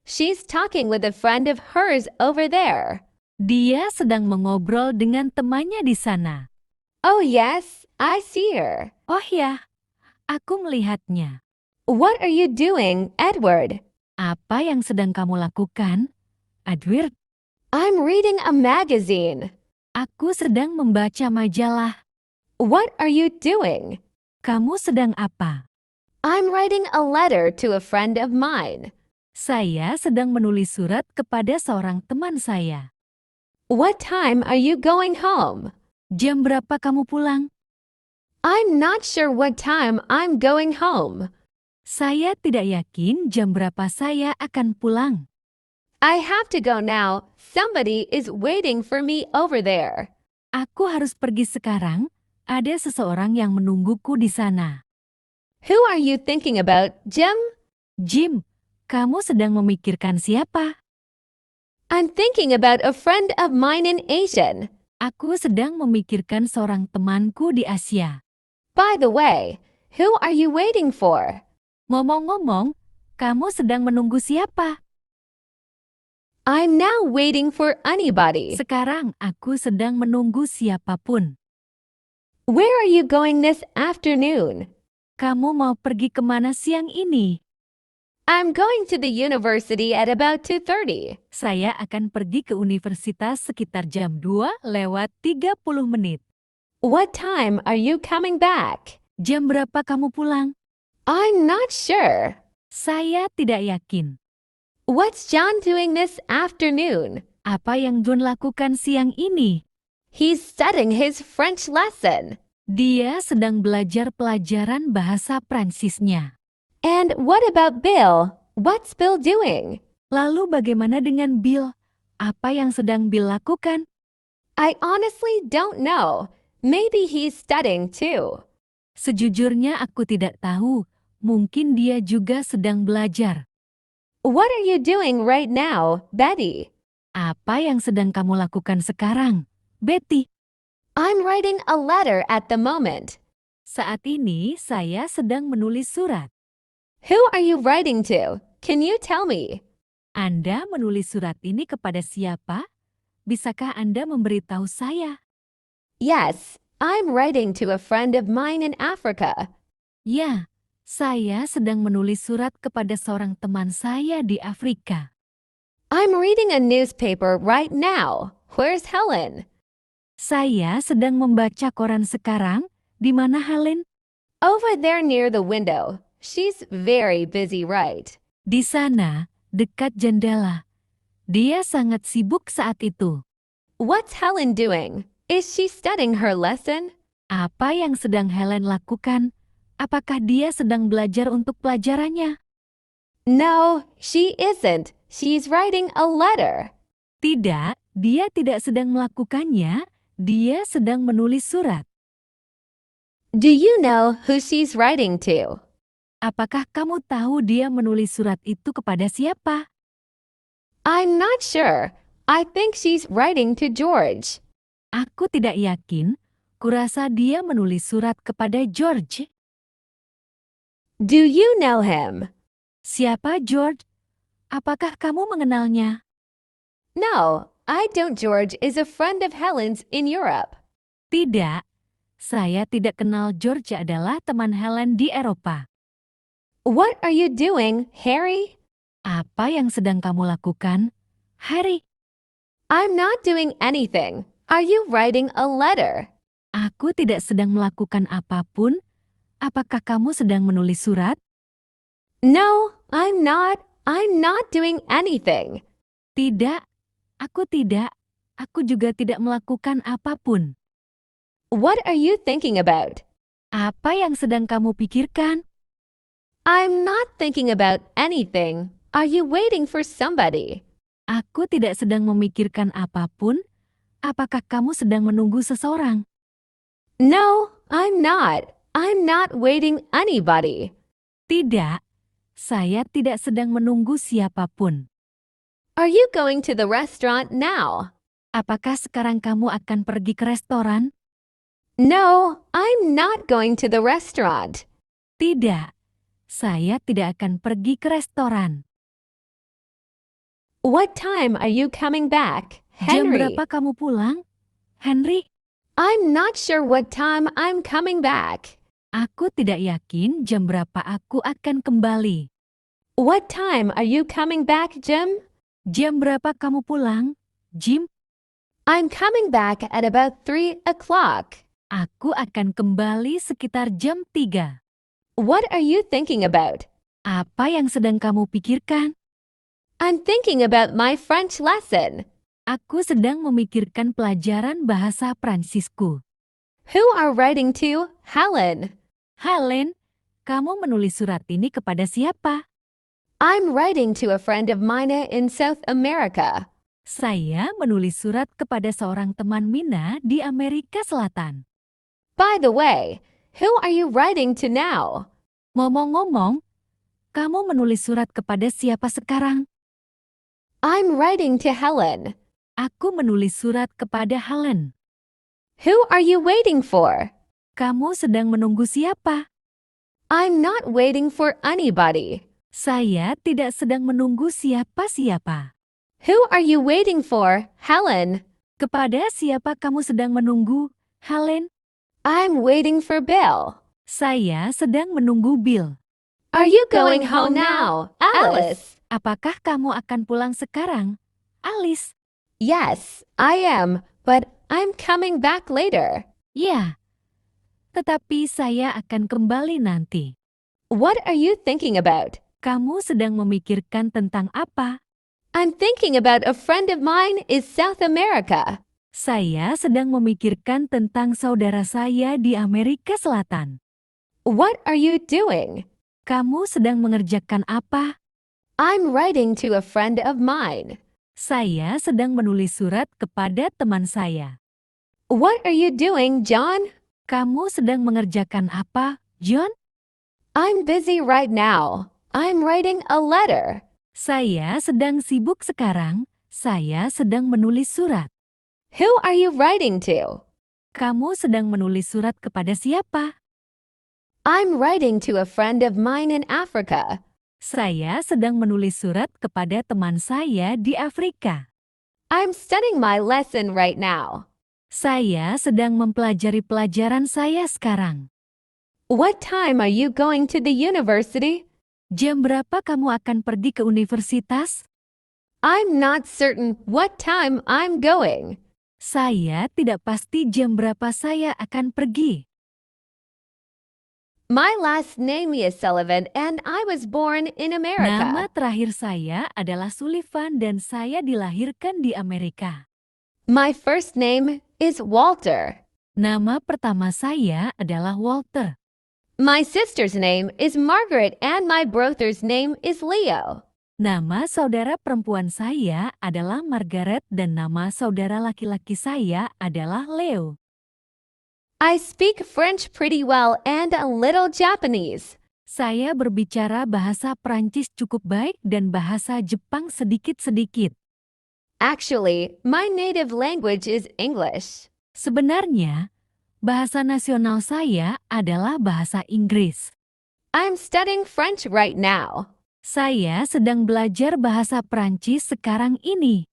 She's talking with a friend of hers over there. Dia sedang mengobrol dengan temannya di sana. Oh yes, I see her. Oh ya, aku melihatnya. What are you doing, Edward? Apa yang sedang kamu lakukan, Edward? I'm reading a magazine. Aku sedang membaca majalah. What are you doing? Kamu sedang apa? I'm writing a letter to a friend of mine. Saya sedang menulis surat kepada seorang teman saya. What time are you going home? Jam berapa kamu pulang? I'm not sure what time I'm going home. Saya tidak yakin jam berapa saya akan pulang. I have to go now. Somebody is waiting for me over there. Aku harus pergi sekarang. Ada seseorang yang menungguku di sana. Who are you thinking about, Jim? Jim, kamu sedang memikirkan siapa? I'm thinking about a friend of mine in Asia. Aku sedang memikirkan seorang temanku di Asia. By the way, who are you waiting for? Ngomong-ngomong, kamu sedang menunggu siapa? I'm now waiting for anybody. Sekarang aku sedang menunggu siapapun. Where are you going this afternoon? Kamu mau pergi kemana siang ini? I'm going to the university at about 2:30. Saya akan pergi ke universitas sekitar jam 2:30 menit. What time are you coming back? Jam berapa kamu pulang? I'm not sure. Saya tidak yakin. What's John doing this afternoon? Apa yang John lakukan siang ini? He's studying his French lesson. Dia sedang belajar pelajaran bahasa Prancisnya. And what about Bill? What's Bill doing? Lalu bagaimana dengan Bill? Apa yang sedang Bill lakukan? I honestly don't know. Maybe he's studying too. Sejujurnya aku tidak tahu. Mungkin dia juga sedang belajar. What are you doing right now, Betty? Apa yang sedang kamu lakukan sekarang, Betty? I'm writing a letter at the moment. Saat ini saya sedang menulis surat. Who are you writing to? Can you tell me? Anda menulis surat ini kepada siapa? Bisakah Anda memberitahu saya? Yes, I'm writing to a friend of mine in Africa. Ya, saya sedang menulis surat kepada seorang teman saya di Afrika. I'm reading a newspaper right now. Where's Helen? Saya sedang membaca koran sekarang. Di mana Helen? Over there near the window. She's very busy, right? Di sana, dekat jendela. Dia sangat sibuk saat itu. What's Helen doing? Is she studying her lesson? Apa yang sedang Helen lakukan? Apakah dia sedang belajar untuk pelajarannya? No, she isn't. She's writing a letter. Tidak, dia tidak sedang melakukannya. Dia sedang menulis surat. Do you know who she's writing to? Apakah kamu tahu dia menulis surat itu kepada siapa? I'm not sure. I think she's writing to George. Aku tidak yakin. Kurasa dia menulis surat kepada George. Do you know him? Siapa George? Apakah kamu mengenalnya? No, I don't. George is a friend of Helen's in Europe. Tidak. Saya tidak kenal. George adalah teman Helen di Eropa. What are you doing, Harry? Apa yang sedang kamu lakukan, Harry? I'm not doing anything. Are you writing a letter? Aku tidak sedang melakukan apapun. Apakah kamu sedang menulis surat? No, I'm not. I'm not doing anything. Tidak. Aku tidak. Aku juga tidak melakukan apapun. What are you thinking about? Apa yang sedang kamu pikirkan? I'm not thinking about anything. Are you waiting for somebody? Aku tidak sedang memikirkan apapun. Apakah kamu sedang menunggu seseorang? No, I'm not. I'm not waiting anybody. Tidak. Saya tidak sedang menunggu siapapun. Are you going to the restaurant now? Apakah sekarang kamu akan pergi ke restoran? No, I'm not going to the restaurant. Tidak. Saya tidak akan pergi ke restoran. What time are you coming back, Jam Henry? berapa kamu pulang? Henry? I'm not sure what time I'm coming back. Aku tidak yakin jam berapa aku akan kembali. What time are you coming back, Jim? Jam berapa kamu pulang, Jim? I'm coming back at about 3 o'clock. Aku akan kembali sekitar jam 3. What are you thinking about? Apa yang sedang kamu pikirkan? I'm thinking about my French lesson. Aku sedang memikirkan pelajaran bahasa Prancisku. Who are writing to? Helen. Helen, kamu menulis surat ini kepada siapa? I'm writing to a friend of mine in South America. Saya menulis surat kepada seorang teman Mina di Amerika Selatan. By the way, who are you writing to now? Ngomong-ngomong, kamu menulis surat kepada siapa sekarang? I'm writing to Helen. Aku menulis surat kepada Helen. Who are you waiting for? Kamu sedang menunggu siapa? I'm not waiting for anybody. Saya tidak sedang menunggu siapa-siapa. Who are you waiting for, Helen? Kepada siapa kamu sedang menunggu, Helen? I'm waiting for Bill. Saya sedang menunggu Bill. Are you going home now, Alice? Apakah kamu akan pulang sekarang, Alice? Yes, I am, but I'm coming back later. Ya, tetapi saya akan kembali nanti. What are you thinking about? Kamu sedang memikirkan tentang apa? I'm thinking about a friend of mine in South America. Saya sedang memikirkan tentang saudara saya di Amerika Selatan. What are you doing? Kamu sedang mengerjakan apa? I'm writing to a friend of mine. Saya sedang menulis surat kepada teman saya. What are you doing, John? Kamu sedang mengerjakan apa, John? I'm busy right now. I'm writing a letter. Saya sedang sibuk sekarang. Saya sedang menulis surat. Who are you writing to? Kamu sedang menulis surat kepada siapa? I'm writing to a friend of mine in Africa. Saya sedang menulis surat kepada teman saya di Afrika. I'm studying my lesson right now. Saya sedang mempelajari pelajaran saya sekarang. What time are you going to the university? Jam berapa kamu akan pergi ke universitas? I'm not certain what time I'm going. Saya tidak pasti jam berapa saya akan pergi. My last name is Sullivan and I was born in Nama America. terakhir saya adalah Sullivan dan saya dilahirkan di Amerika. My first name is Walter. Nama pertama saya adalah Walter. My sister's name is Margaret and my brother's name is Leo. Nama saudara perempuan saya adalah Margaret dan nama saudara laki-laki saya adalah Leo. I speak French pretty well and a little Japanese. Saya berbicara bahasa Prancis cukup baik dan bahasa Jepang sedikit-sedikit. Actually, my native language is English. Sebenarnya, bahasa nasional saya adalah bahasa Inggris. I'm studying French right now. Saya sedang belajar bahasa Prancis sekarang ini.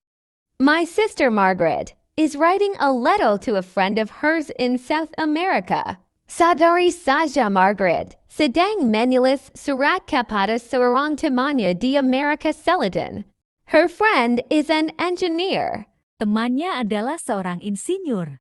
My sister Margaret is writing a letter to a friend of hers in South America. Saudari Saja Margaret, sedang menulis surat kepada seorang temannya di Amerika Selatan. Her friend is an engineer. Temannya adalah seorang insinyur.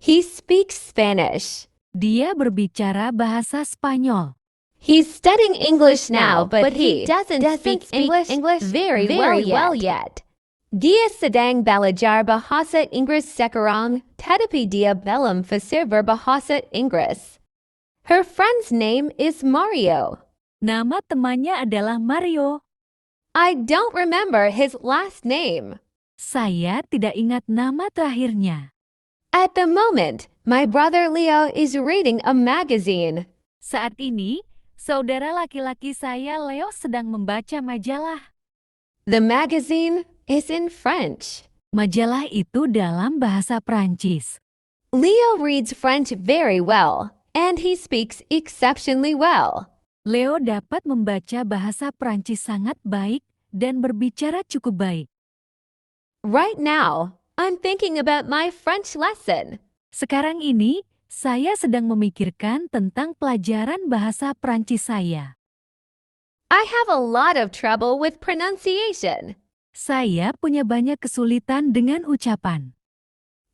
He speaks Spanish. Dia berbicara bahasa Spanyol. He's studying English now, but he doesn't speak English very well yet. Dia sedang belajar bahasa Inggris sekarang, tetapi dia belum fasih berbahasa Inggris. Her friend's name is Mario. Nama temannya adalah Mario. I don't remember his last name. Saya tidak ingat nama terakhirnya. At the moment, my brother Leo is reading a magazine. Saat ini, saudara laki-laki saya Leo sedang membaca majalah. The magazine is in French. Majalah itu dalam bahasa Prancis. Leo reads French very well, and he speaks exceptionally well. Leo dapat membaca bahasa Prancis sangat baik dan berbicara cukup baik. Right now, I'm thinking about my French lesson. Sekarang ini, saya sedang memikirkan tentang pelajaran bahasa Prancis saya. I have a lot of trouble with pronunciation. Saya punya banyak kesulitan dengan ucapan.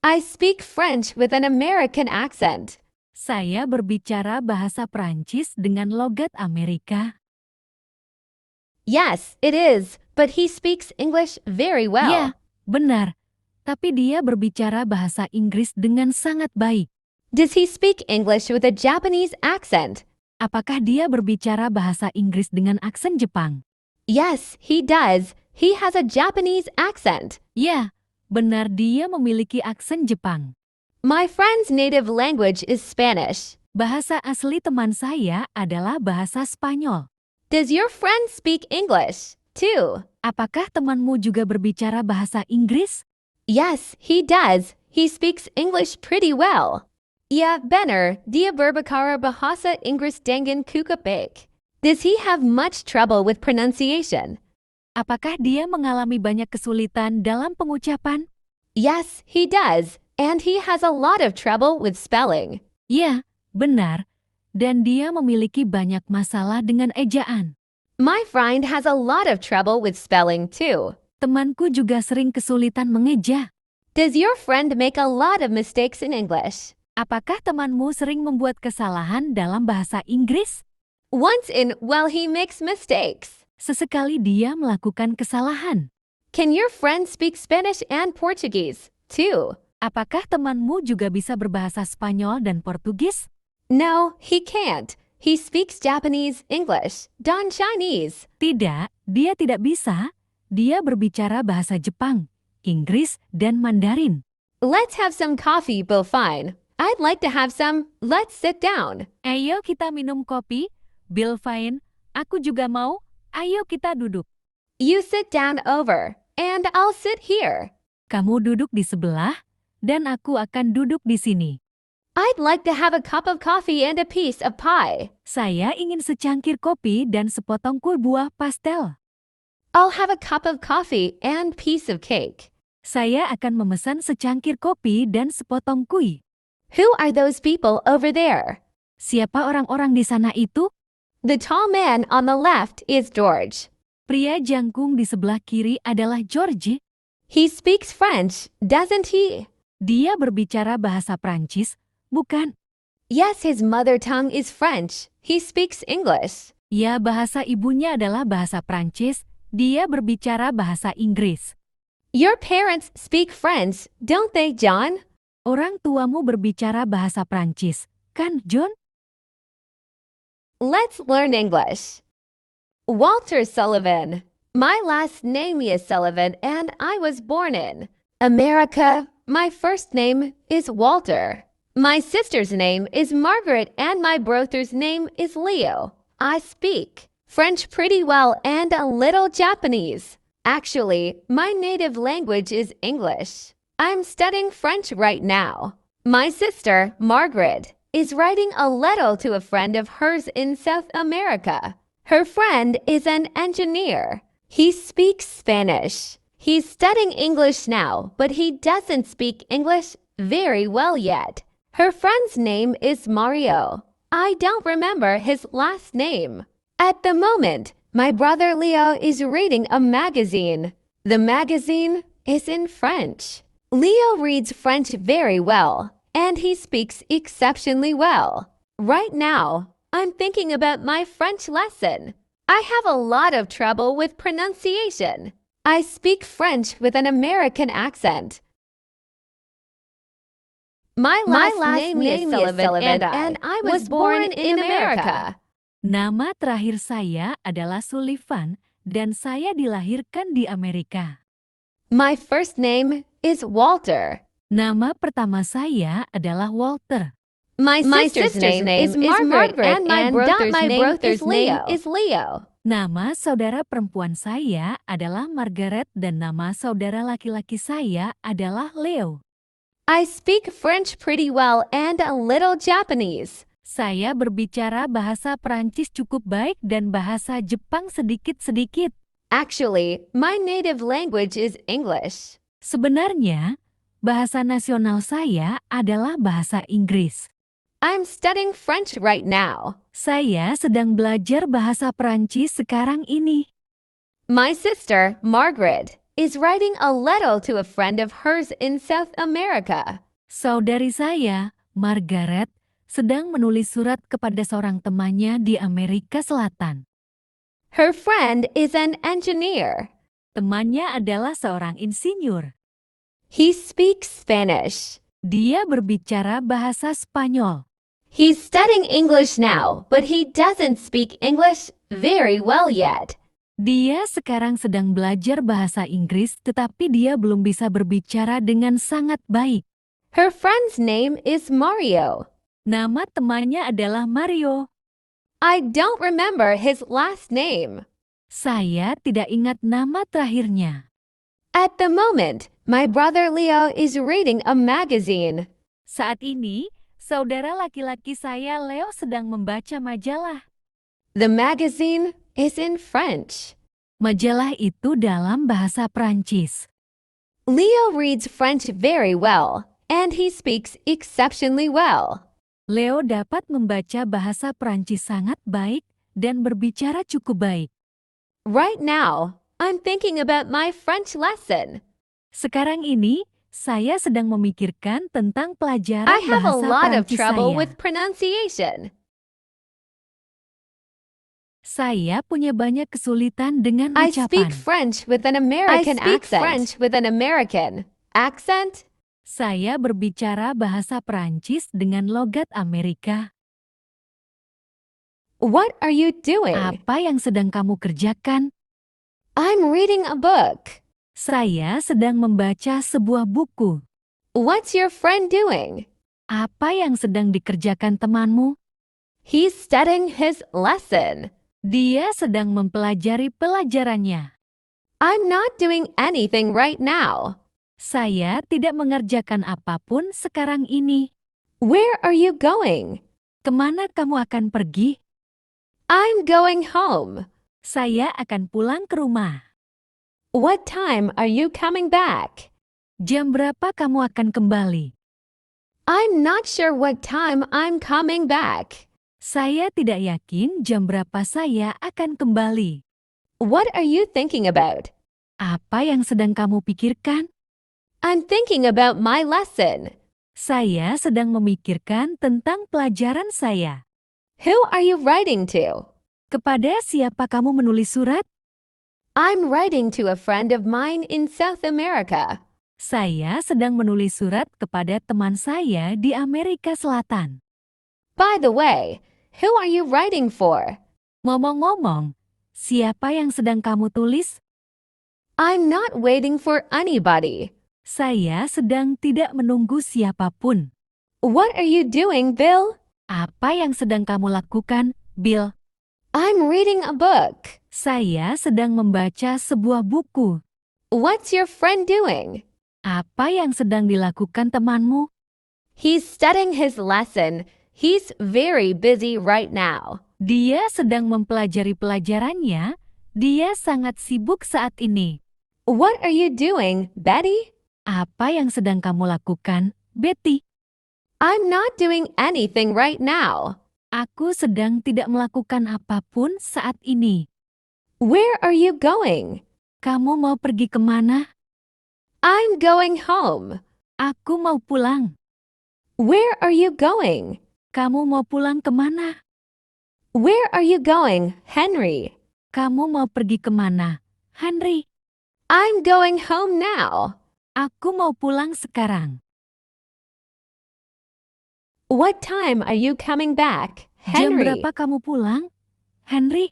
I speak French with an American accent. Saya berbicara bahasa Prancis dengan logat Amerika. Yes, it is, but he speaks English very well. Ya, benar. Tapi dia berbicara bahasa Inggris dengan sangat baik. Does he speak English with a Japanese accent? Apakah dia berbicara bahasa Inggris dengan aksen Jepang? Yes, he does. He has a Japanese accent. Ya, benar dia memiliki aksen Jepang. My friend's native language is Spanish. Bahasa asli teman saya adalah bahasa Spanyol. Does your friend speak English, too? Apakah temanmu juga berbicara bahasa Inggris? Yes, he does. He speaks English pretty well. Ya, benar, dia berbicara bahasa Inggris dengan cukup baik. Does he have much trouble with pronunciation? Apakah dia mengalami banyak kesulitan dalam pengucapan? Yes, he does, and he has a lot of trouble with spelling. Ya, benar. Dan dia memiliki banyak masalah dengan ejaan. My friend has a lot of trouble with spelling too. Temanku juga sering kesulitan mengeja. Does your friend make a lot of mistakes in English? Apakah temanmu sering membuat kesalahan dalam bahasa Inggris? Once in while he makes mistakes. Sesekali dia melakukan kesalahan. Can your friend speak Spanish and Portuguese, too? Apakah temanmu juga bisa berbahasa Spanyol dan Portugis? No, he can't. He speaks Japanese, English, dan Chinese. Tidak, dia tidak bisa. Dia berbicara bahasa Jepang, Inggris, dan Mandarin. Let's have some coffee, Bill Fine. I'd like to have some. Let's sit down. Ayo kita minum kopi. Bill Fine, aku juga mau. Ayo kita duduk. You sit down over. and I'll sit here. Kamu duduk di sebelah, dan aku akan duduk di sini. I'd like to have a cup of coffee and a piece of pie. Saya ingin secangkir kopi dan sepotong kue buah pastel. I'll have a cup of coffee and piece of cake. Saya akan memesan secangkir kopi dan sepotong kue. Who are those people over there? Siapa orang-orang di sana itu? The tall man on the left is George. Pria jangkung di sebelah kiri adalah George. He speaks French, doesn't he? Dia berbicara bahasa Prancis, bukan? Yes, his mother tongue is French. He speaks English. Ya, bahasa ibunya adalah bahasa Prancis. Dia berbicara bahasa Inggris. Your parents speak French, don't they, John? Orang tuamu berbicara bahasa Prancis, kan, John? Let's learn English. Walter Sullivan. My last name is Sullivan and I was born in America. My first name is Walter. My sister's name is Margaret and my brother's name is Leo. I speak French pretty well and a little Japanese. Actually, my native language is English. I'm studying French right now. My sister, Margaret, is writing a letter to a friend of hers in South America. Her friend is an engineer. He speaks Spanish. He's studying English now, but he doesn't speak English very well yet. Her friend's name is Mario. I don't remember his last name. At the moment, my brother Leo is reading a magazine. The magazine is in French. Leo reads French very well, and he speaks exceptionally well. Right now, I'm thinking about my French lesson. I have a lot of trouble with pronunciation. I speak French with an American accent. My last name is Sullivan and I was born in America. Nama terakhir saya adalah Sullivan, dan saya dilahirkan di Amerika. My first name is Walter. Nama pertama saya adalah Walter. My sister's name is Margaret and my brother's name is Leo. Nama saudara perempuan saya adalah Margaret dan nama saudara laki-laki saya adalah Leo. I speak French pretty well and a little Japanese. Saya berbicara bahasa Prancis cukup baik dan bahasa Jepang sedikit-sedikit. Actually, my native language is English. Sebenarnya, bahasa nasional saya adalah bahasa Inggris. I'm studying French right now. Saya sedang belajar bahasa Prancis sekarang ini. My sister, Margaret, is writing a letter to a friend of hers in South America. Saudari saya, Margaret, sedang menulis surat kepada seorang temannya di Amerika Selatan. Her friend is an engineer. Temannya adalah seorang insinyur. He speaks Spanish. Dia berbicara bahasa Spanyol. He's studying English now, but he doesn't speak English very well yet. Dia sekarang sedang belajar bahasa Inggris, tetapi dia belum bisa berbicara dengan sangat baik. Her friend's name is Mario. Nama temannya adalah Mario. I don't remember his last name. Saya tidak ingat nama terakhirnya. At the moment, my brother Leo is reading a magazine. Saat ini, saudara laki-laki saya Leo sedang membaca majalah. The magazine is in French. Majalah itu dalam bahasa Prancis. Leo reads French very well, and he speaks exceptionally well. Leo dapat membaca bahasa Prancis sangat baik dan berbicara cukup baik. Right now, I'm thinking about my French lesson. Sekarang ini, saya sedang memikirkan tentang pelajaran I have a bahasa lot of Prancis trouble saya. with pronunciation. Saya punya banyak kesulitan dengan I ucapan. speak French with an American accent. Saya berbicara bahasa Prancis dengan logat Amerika. What are you doing? Apa yang sedang kamu kerjakan? I'm reading a book. Saya sedang membaca sebuah buku. What's your friend doing? Apa yang sedang dikerjakan temanmu? He's studying his lesson. Dia sedang mempelajari pelajarannya. I'm not doing anything right now. Saya tidak mengerjakan apapun sekarang ini. Where are you going? Kemana kamu akan pergi? I'm going home. Saya akan pulang ke rumah. What time are you coming back? Jam berapa kamu akan kembali? I'm not sure what time I'm coming back. Saya tidak yakin jam berapa saya akan kembali. What are you thinking about? Apa yang sedang kamu pikirkan? I'm thinking about my lesson. Saya sedang memikirkan tentang pelajaran saya. Who are you writing to? Kepada siapa kamu menulis surat? I'm writing to a friend of mine in South America. Saya sedang menulis surat kepada teman saya di Amerika Selatan. By the way, who are you writing for? Ngomong-ngomong, siapa yang sedang kamu tulis? I'm not waiting for anybody. Saya sedang tidak menunggu siapapun. What are you doing, Bill? Apa yang sedang kamu lakukan, Bill? I'm reading a book. Saya sedang membaca sebuah buku. What's your friend doing? Apa yang sedang dilakukan temanmu? He's studying his lesson. He's very busy right now. Dia sedang mempelajari pelajarannya. Dia sangat sibuk saat ini. What are you doing, Betty? Apa yang sedang kamu lakukan, Betty? I'm not doing anything right now. Aku sedang tidak melakukan apapun saat ini. Where are you going? Kamu mau pergi kemana? I'm going home. Aku mau pulang. Where are you going? Kamu mau pulang kemana? Where are you going, Henry? Kamu mau pergi kemana, Henry? I'm going home now. Aku mau pulang sekarang. What time are you coming back, Jam Henry? berapa kamu pulang, Henry?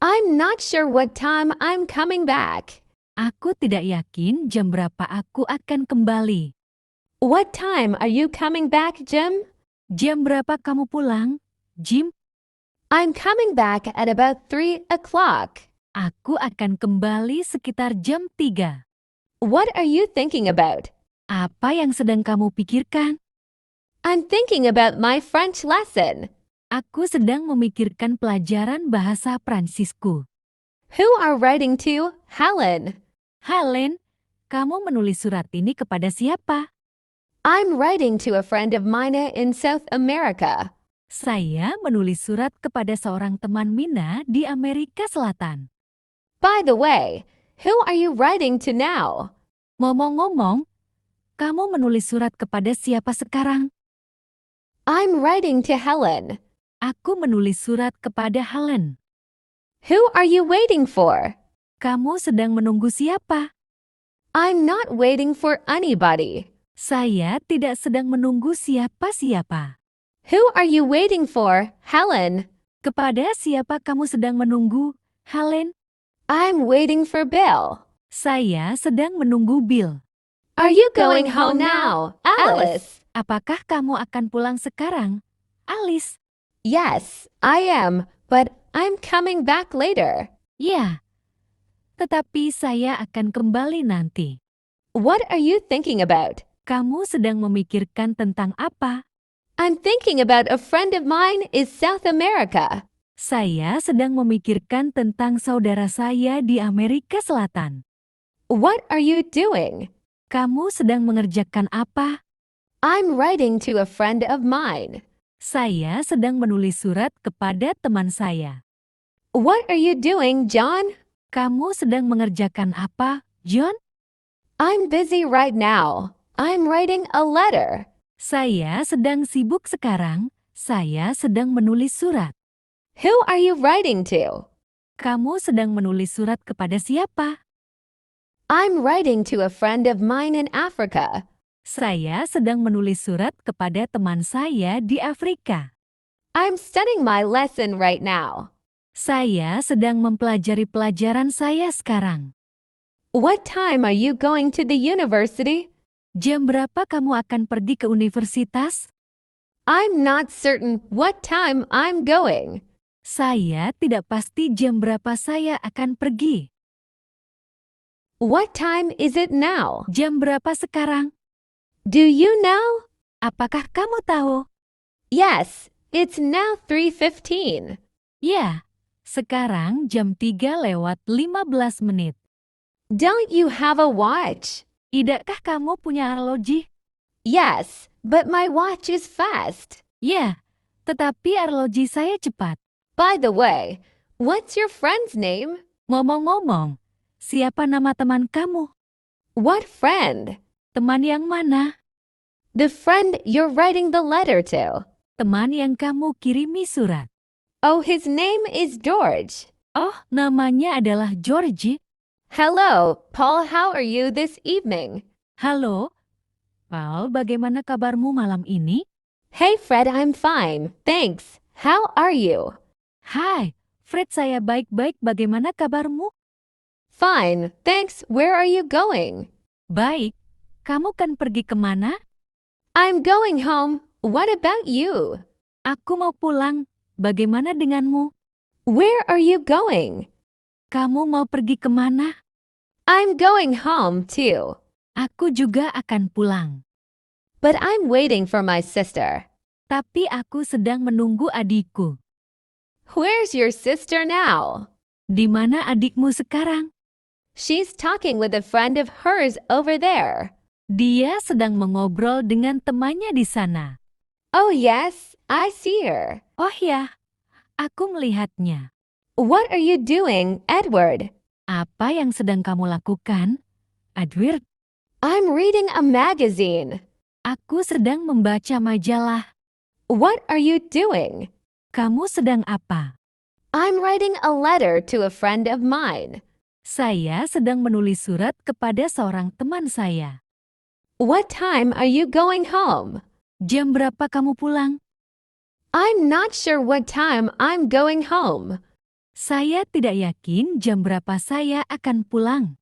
I'm not sure what time I'm coming back. Aku tidak yakin jam berapa aku akan kembali. What time are you coming back, Jim? Jam berapa kamu pulang, Jim? I'm coming back at about 3 o'clock. Aku akan kembali sekitar jam 3. What are you thinking about? Apa yang sedang kamu pikirkan? I'm thinking about my French lesson. Aku sedang memikirkan pelajaran bahasa Pransisku. Who are writing to, Helen? Helen, kamu menulis surat ini kepada siapa? I'm writing to a friend of mine in South America. Saya menulis surat kepada seorang teman Mina di Amerika Selatan. By the way, who are you writing to now? Ngomong-ngomong, kamu menulis surat kepada siapa sekarang? I'm writing to Helen. Aku menulis surat kepada Helen. Who are you waiting for? Kamu sedang menunggu siapa? I'm not waiting for anybody. Saya tidak sedang menunggu siapa-siapa. Who are you waiting for, Helen? Kepada siapa kamu sedang menunggu, Helen? I'm waiting for Bill. Saya sedang menunggu Bill. Are you going home now, Alice? Apakah kamu akan pulang sekarang, Alice? Yes, I am, but I'm coming back later. Ya, tetapi saya akan kembali nanti. What are you thinking about? Kamu sedang memikirkan tentang apa? I'm thinking about a friend of mine in South America. Saya sedang memikirkan tentang saudara saya di Amerika Selatan. What are you doing? Kamu sedang mengerjakan apa? I'm writing to a friend of mine. Saya sedang menulis surat kepada teman saya. What are you doing, John? Kamu sedang mengerjakan apa, John? I'm busy right now. I'm writing a letter. Saya sedang sibuk sekarang. Saya sedang menulis surat. Who are you writing to? Kamu sedang menulis surat kepada siapa? I'm writing to a friend of mine in Africa. Saya sedang menulis surat kepada teman saya di Afrika. I'm studying my lesson right now. Saya sedang mempelajari pelajaran saya sekarang. What time are you going to the university? Jam berapa kamu akan pergi ke universitas? I'm not certain what time I'm going. Saya tidak pasti jam berapa saya akan pergi. What time is it now? Jam berapa sekarang? Do you know? Apakah kamu tahu? Yes, it's now 3:15. Ya, sekarang jam 3:15. Don't you have a watch? Tidakkah kamu punya arloji? Yes, but my watch is fast. Ya, tetapi arloji saya cepat. By the way, what's your friend's name? Ngomong-ngomong, siapa nama teman kamu? What friend? Teman yang mana? The friend you're writing the letter to. Teman yang kamu kirimi surat. Oh, his name is George. Oh, namanya adalah Georgie. Hello, Paul, how are you this evening? Halo, Paul, bagaimana kabarmu malam ini? Hey, Fred, I'm fine, thanks. How are you? Hai, Fred, saya baik-baik. Bagaimana kabarmu? Fine, thanks. Where are you going? Baik. Kamu kan pergi kemana? I'm going home. What about you? Aku mau pulang. Bagaimana denganmu? Where are you going? Kamu mau pergi kemana? I'm going home too. Aku juga akan pulang. But I'm waiting for my sister. Tapi aku sedang menunggu adikku. Where's your sister now? Di mana adikmu sekarang? She's talking with a friend of hers over there. Dia sedang mengobrol dengan temannya di sana. Oh yes, I see her. Oh ya, aku melihatnya. What are you doing, Edward? Apa yang sedang kamu lakukan, Edward? I'm reading a magazine. Aku sedang membaca majalah. What are you doing? Kamu sedang apa? I'm writing a letter to a friend of mine. Saya sedang menulis surat kepada seorang teman saya. What time are you going home? Jam berapa kamu pulang? I'm not sure what time I'm going home. Saya tidak yakin jam berapa saya akan pulang.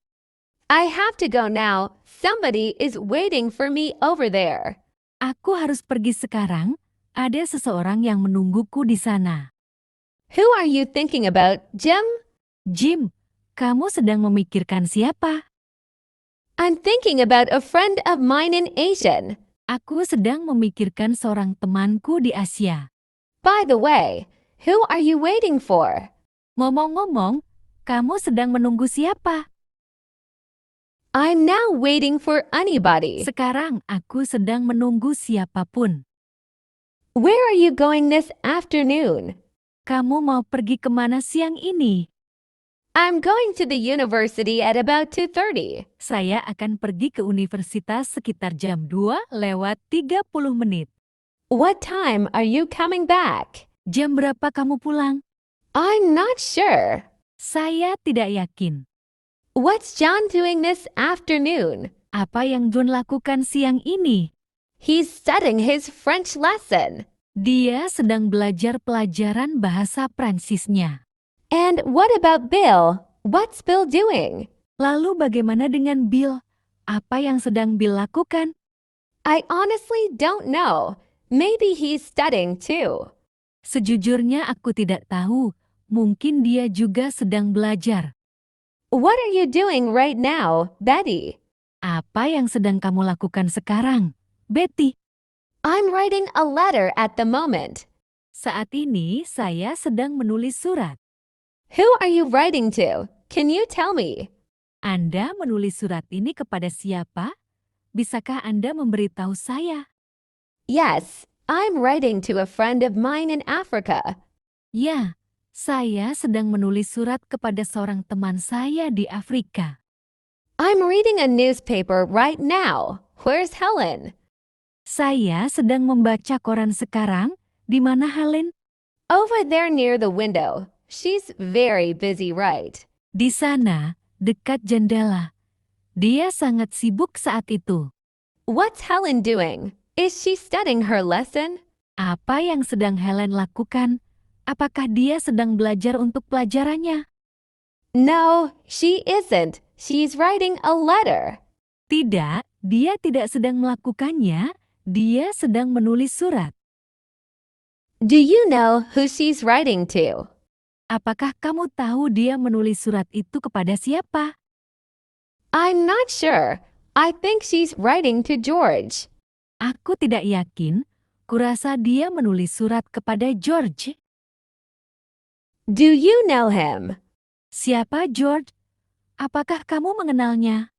I have to go now. Somebody is waiting for me over there. Aku harus pergi sekarang. Ada seseorang yang menungguku di sana. Who are you thinking about, Jim? Jim, kamu sedang memikirkan siapa? I'm thinking about a friend of mine in Asia. Aku sedang memikirkan seorang temanku di Asia. By the way, who are you waiting for? Ngomong-ngomong, kamu sedang menunggu siapa? I'm now waiting for anybody. Sekarang aku sedang menunggu siapapun. Where are you going this afternoon? Kamu mau pergi kemana siang ini? I'm going to the university at about 2:30. Saya akan pergi ke universitas sekitar jam 2:30. What time are you coming back? Jam berapa kamu pulang? I'm not sure. Saya tidak yakin. What's John doing this afternoon? Apa yang John lakukan siang ini? He's studying his French lesson. Dia sedang belajar pelajaran bahasa Prancisnya. And what about Bill? What's Bill doing? Lalu bagaimana dengan Bill? Apa yang sedang Bill lakukan? I honestly don't know. Maybe he's studying too. Sejujurnya aku tidak tahu. Mungkin dia juga sedang belajar. What are you doing right now, Betty? Apa yang sedang kamu lakukan sekarang, Betty? I'm writing a letter at the moment. Saat ini saya sedang menulis surat. Who are you writing to? Can you tell me? Anda menulis surat ini kepada siapa? Bisakah Anda memberitahu saya? Yes, I'm writing to a friend of mine in Africa. Ya, saya sedang menulis surat kepada seorang teman saya di Afrika. I'm reading a newspaper right now. Where's Helen? Saya sedang membaca koran sekarang. Di mana Helen? Over there near the window. She's very busy, right? Di sana, dekat jendela. Dia sangat sibuk saat itu. What's Helen doing? Is she studying her lesson? Apa yang sedang Helen lakukan? Apakah dia sedang belajar untuk pelajarannya? No, she isn't. She's writing a letter. Tidak, dia tidak sedang melakukannya. Dia sedang menulis surat. Do you know who she's writing to? Apakah kamu tahu dia menulis surat itu kepada siapa? I'm not sure. I think she's writing to George. Aku tidak yakin. Kurasa dia menulis surat kepada George. Do you know him? Siapa George? Apakah kamu mengenalnya?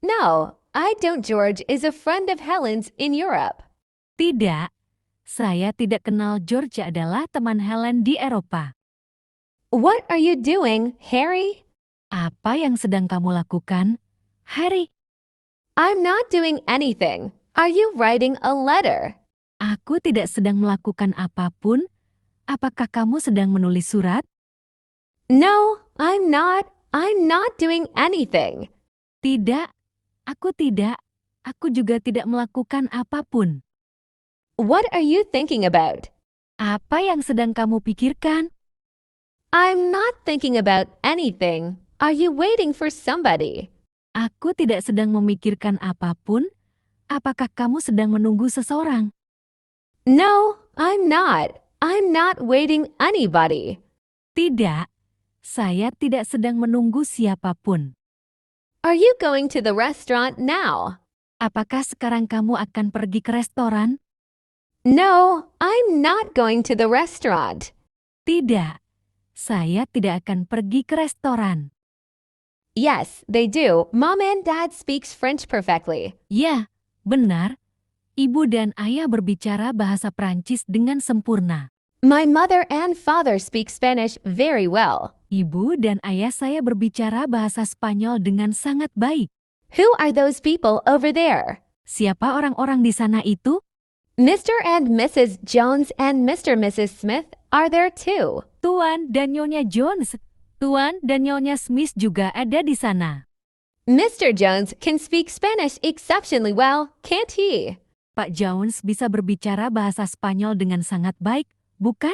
No, I don't. George is a friend of Helen's in Europe. Tidak. Saya tidak kenal. George adalah teman Helen di Eropa. What are you doing, Harry? Apa yang sedang kamu lakukan, Harry? I'm not doing anything. Are you writing a letter? Aku tidak sedang melakukan apapun. Apakah kamu sedang menulis surat? No, I'm not. I'm not doing anything. Tidak. Aku tidak. Aku juga tidak melakukan apapun. What are you thinking about? Apa yang sedang kamu pikirkan? I'm not thinking about anything. Are you waiting for somebody? Aku tidak sedang memikirkan apapun. Apakah kamu sedang menunggu seseorang? No, I'm not. I'm not waiting anybody. Tidak. Saya tidak sedang menunggu siapapun. Are you going to the restaurant now? Apakah sekarang kamu akan pergi ke restoran? No, I'm not going to the restaurant. Tidak. Saya tidak akan pergi ke restoran. Yes, they do. Mom and Dad speaks French perfectly. Ya, benar. Ibu dan ayah berbicara bahasa Prancis dengan sempurna. My mother and father speak Spanish very well. Ibu dan ayah saya berbicara bahasa Spanyol dengan sangat baik. Who are those people over there? Siapa orang-orang di sana itu? Mr. and Mrs. Jones and Mr. and Mrs. Smith are there too. Tuan dan Nyonya Jones. Tuan dan Nyonya Smith juga ada di sana. Mr. Jones can speak Spanish exceptionally well, can't he? Pak Jones bisa berbicara bahasa Spanyol dengan sangat baik, bukan?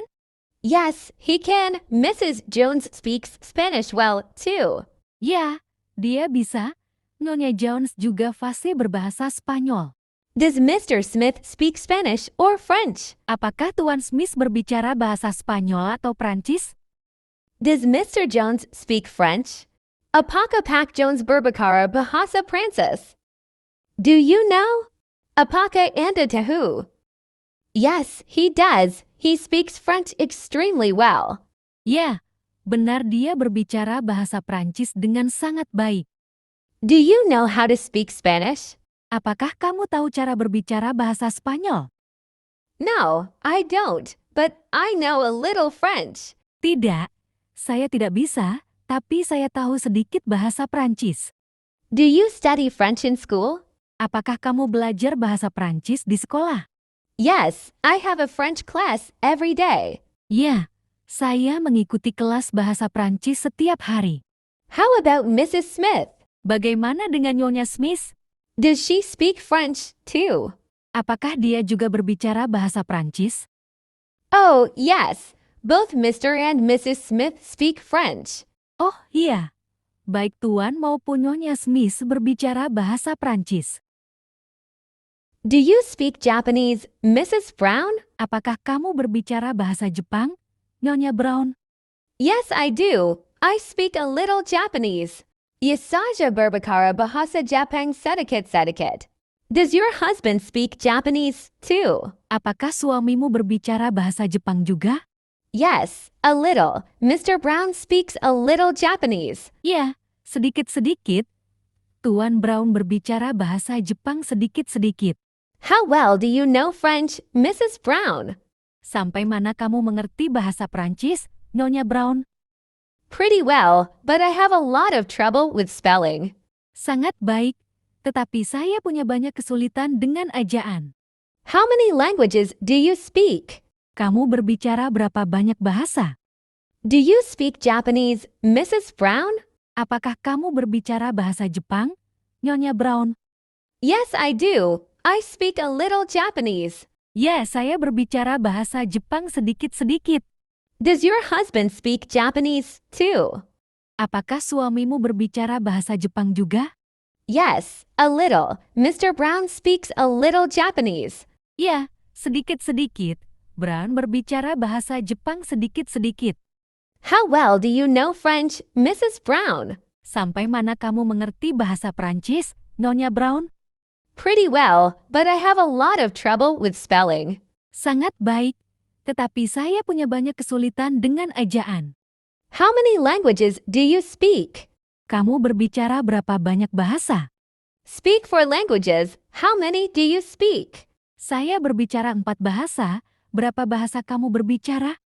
Yes, he can. Mrs. Jones speaks Spanish well too. Ya, dia bisa. Nyonya Jones juga fasih berbahasa Spanyol. Does Mr. Smith speak Spanish or French? Apakah Tuan Smith berbicara bahasa Spanyol atau Prancis? Does Mr. Jones speak French? Apaka Pak Jones Berbakara Bahasa Prancis. Do you know? Apaka Anda Tahu. Yes, he does. He speaks French extremely well. Ya, benar dia berbicara bahasa Prancis dengan sangat baik. Do you know how to speak Spanish? Apakah kamu tahu cara berbicara bahasa Spanyol? No, I don't, but I know a little French. Tidak, saya tidak bisa, tapi saya tahu sedikit bahasa Prancis. Do you study French in school? Apakah kamu belajar bahasa Prancis di sekolah? Yes, I have a French class every day. Ya, saya mengikuti kelas bahasa Prancis setiap hari. How about Mrs. Smith? Bagaimana dengan Nyonya Smith? Does she speak French too? Apakah dia juga berbicara bahasa Prancis? Oh, yes. Both Mr. and Mrs. Smith speak French. Oh, iya. Baik Tuan maupun Nyonya Smith berbicara bahasa Prancis. Do you speak Japanese, Mrs. Brown? Apakah kamu berbicara bahasa Jepang, Nyonya Brown? Yes, I do. I speak a little Japanese. Yasaja Berbakara Bahasa Japang sedikit. Does your husband speak Japanese too? Apakah suamimu berbicara bahasa Jepang juga? Yes, a little. Mr. Brown speaks a little Japanese. Ya, sedikit-sedikit. Tuan Brown berbicara bahasa Jepang sedikit-sedikit. How well do you know French, Mrs. Brown? Sampai mana kamu mengerti bahasa Prancis, Nyonya Brown? Pretty well, but I have a lot of trouble with spelling. Sangat baik, tetapi saya punya banyak kesulitan dengan ejaan. How many languages do you speak? Kamu berbicara berapa banyak bahasa? Do you speak Japanese, Mrs. Brown? Apakah kamu berbicara bahasa Jepang, Nyonya Brown? Yes, I do. I speak a little Japanese. Ya, saya berbicara bahasa Jepang sedikit-sedikit. Does your husband speak Japanese too? Apakah suamimu berbicara bahasa Jepang juga? Yes, a little. Mr. Brown speaks a little Japanese. Ya, sedikit-sedikit. Brown berbicara bahasa Jepang sedikit-sedikit. How well do you know French, Mrs. Brown? Sampai mana kamu mengerti bahasa Prancis, Nyonya Brown? Pretty well, but I have a lot of trouble with spelling. Sangat baik, tetapi saya punya banyak kesulitan dengan ejaan. How many languages do you speak? Kamu berbicara berapa banyak bahasa? Speak for languages. How many do you speak? Saya berbicara 4 bahasa. Berapa bahasa kamu berbicara?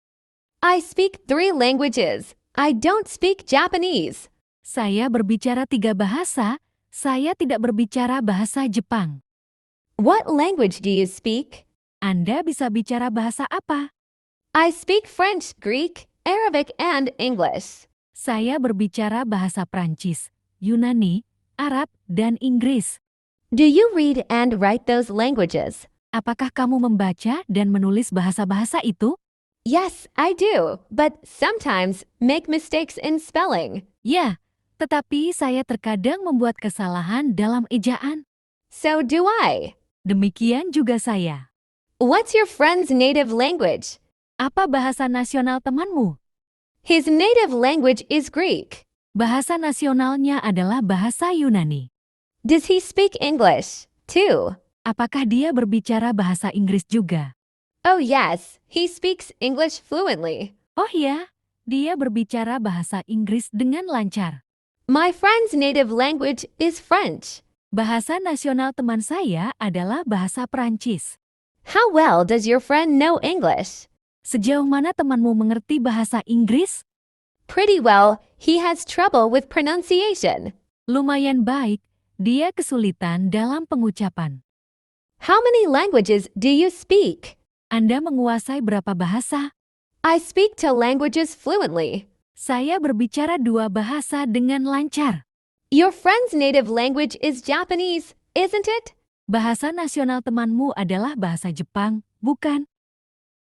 I speak 3 languages. I don't speak Japanese. Saya berbicara 3 bahasa. Saya tidak berbicara bahasa Jepang. What language do you speak? Anda bisa bicara bahasa apa? I speak French, Greek, Arabic, and English. Saya berbicara bahasa Prancis, Yunani, Arab, dan Inggris. Do you read and write those languages? Apakah kamu membaca dan menulis bahasa-bahasa itu? Yes, I do, but sometimes make mistakes in spelling. Ya, tetapi saya terkadang membuat kesalahan dalam ejaan. So do I. Demikian juga saya. What's your friend's native language? Apa bahasa nasional temanmu? His native language is Greek. Bahasa nasionalnya adalah bahasa Yunani. Does he speak English, too? Apakah dia berbicara bahasa Inggris juga? Oh yes, he speaks English fluently. Oh ya, dia berbicara bahasa Inggris dengan lancar. My friend's native language is French. Bahasa nasional teman saya adalah bahasa Prancis. How well does your friend know English? Sejauh mana temanmu mengerti bahasa Inggris? Pretty well, he has trouble with pronunciation. Lumayan baik, dia kesulitan dalam pengucapan. How many languages do you speak? Anda menguasai berapa bahasa? I speak 2 languages fluently. Saya berbicara 2 bahasa dengan lancar. Your friend's native language is Japanese, isn't it? Bahasa nasional temanmu adalah bahasa Jepang, bukan?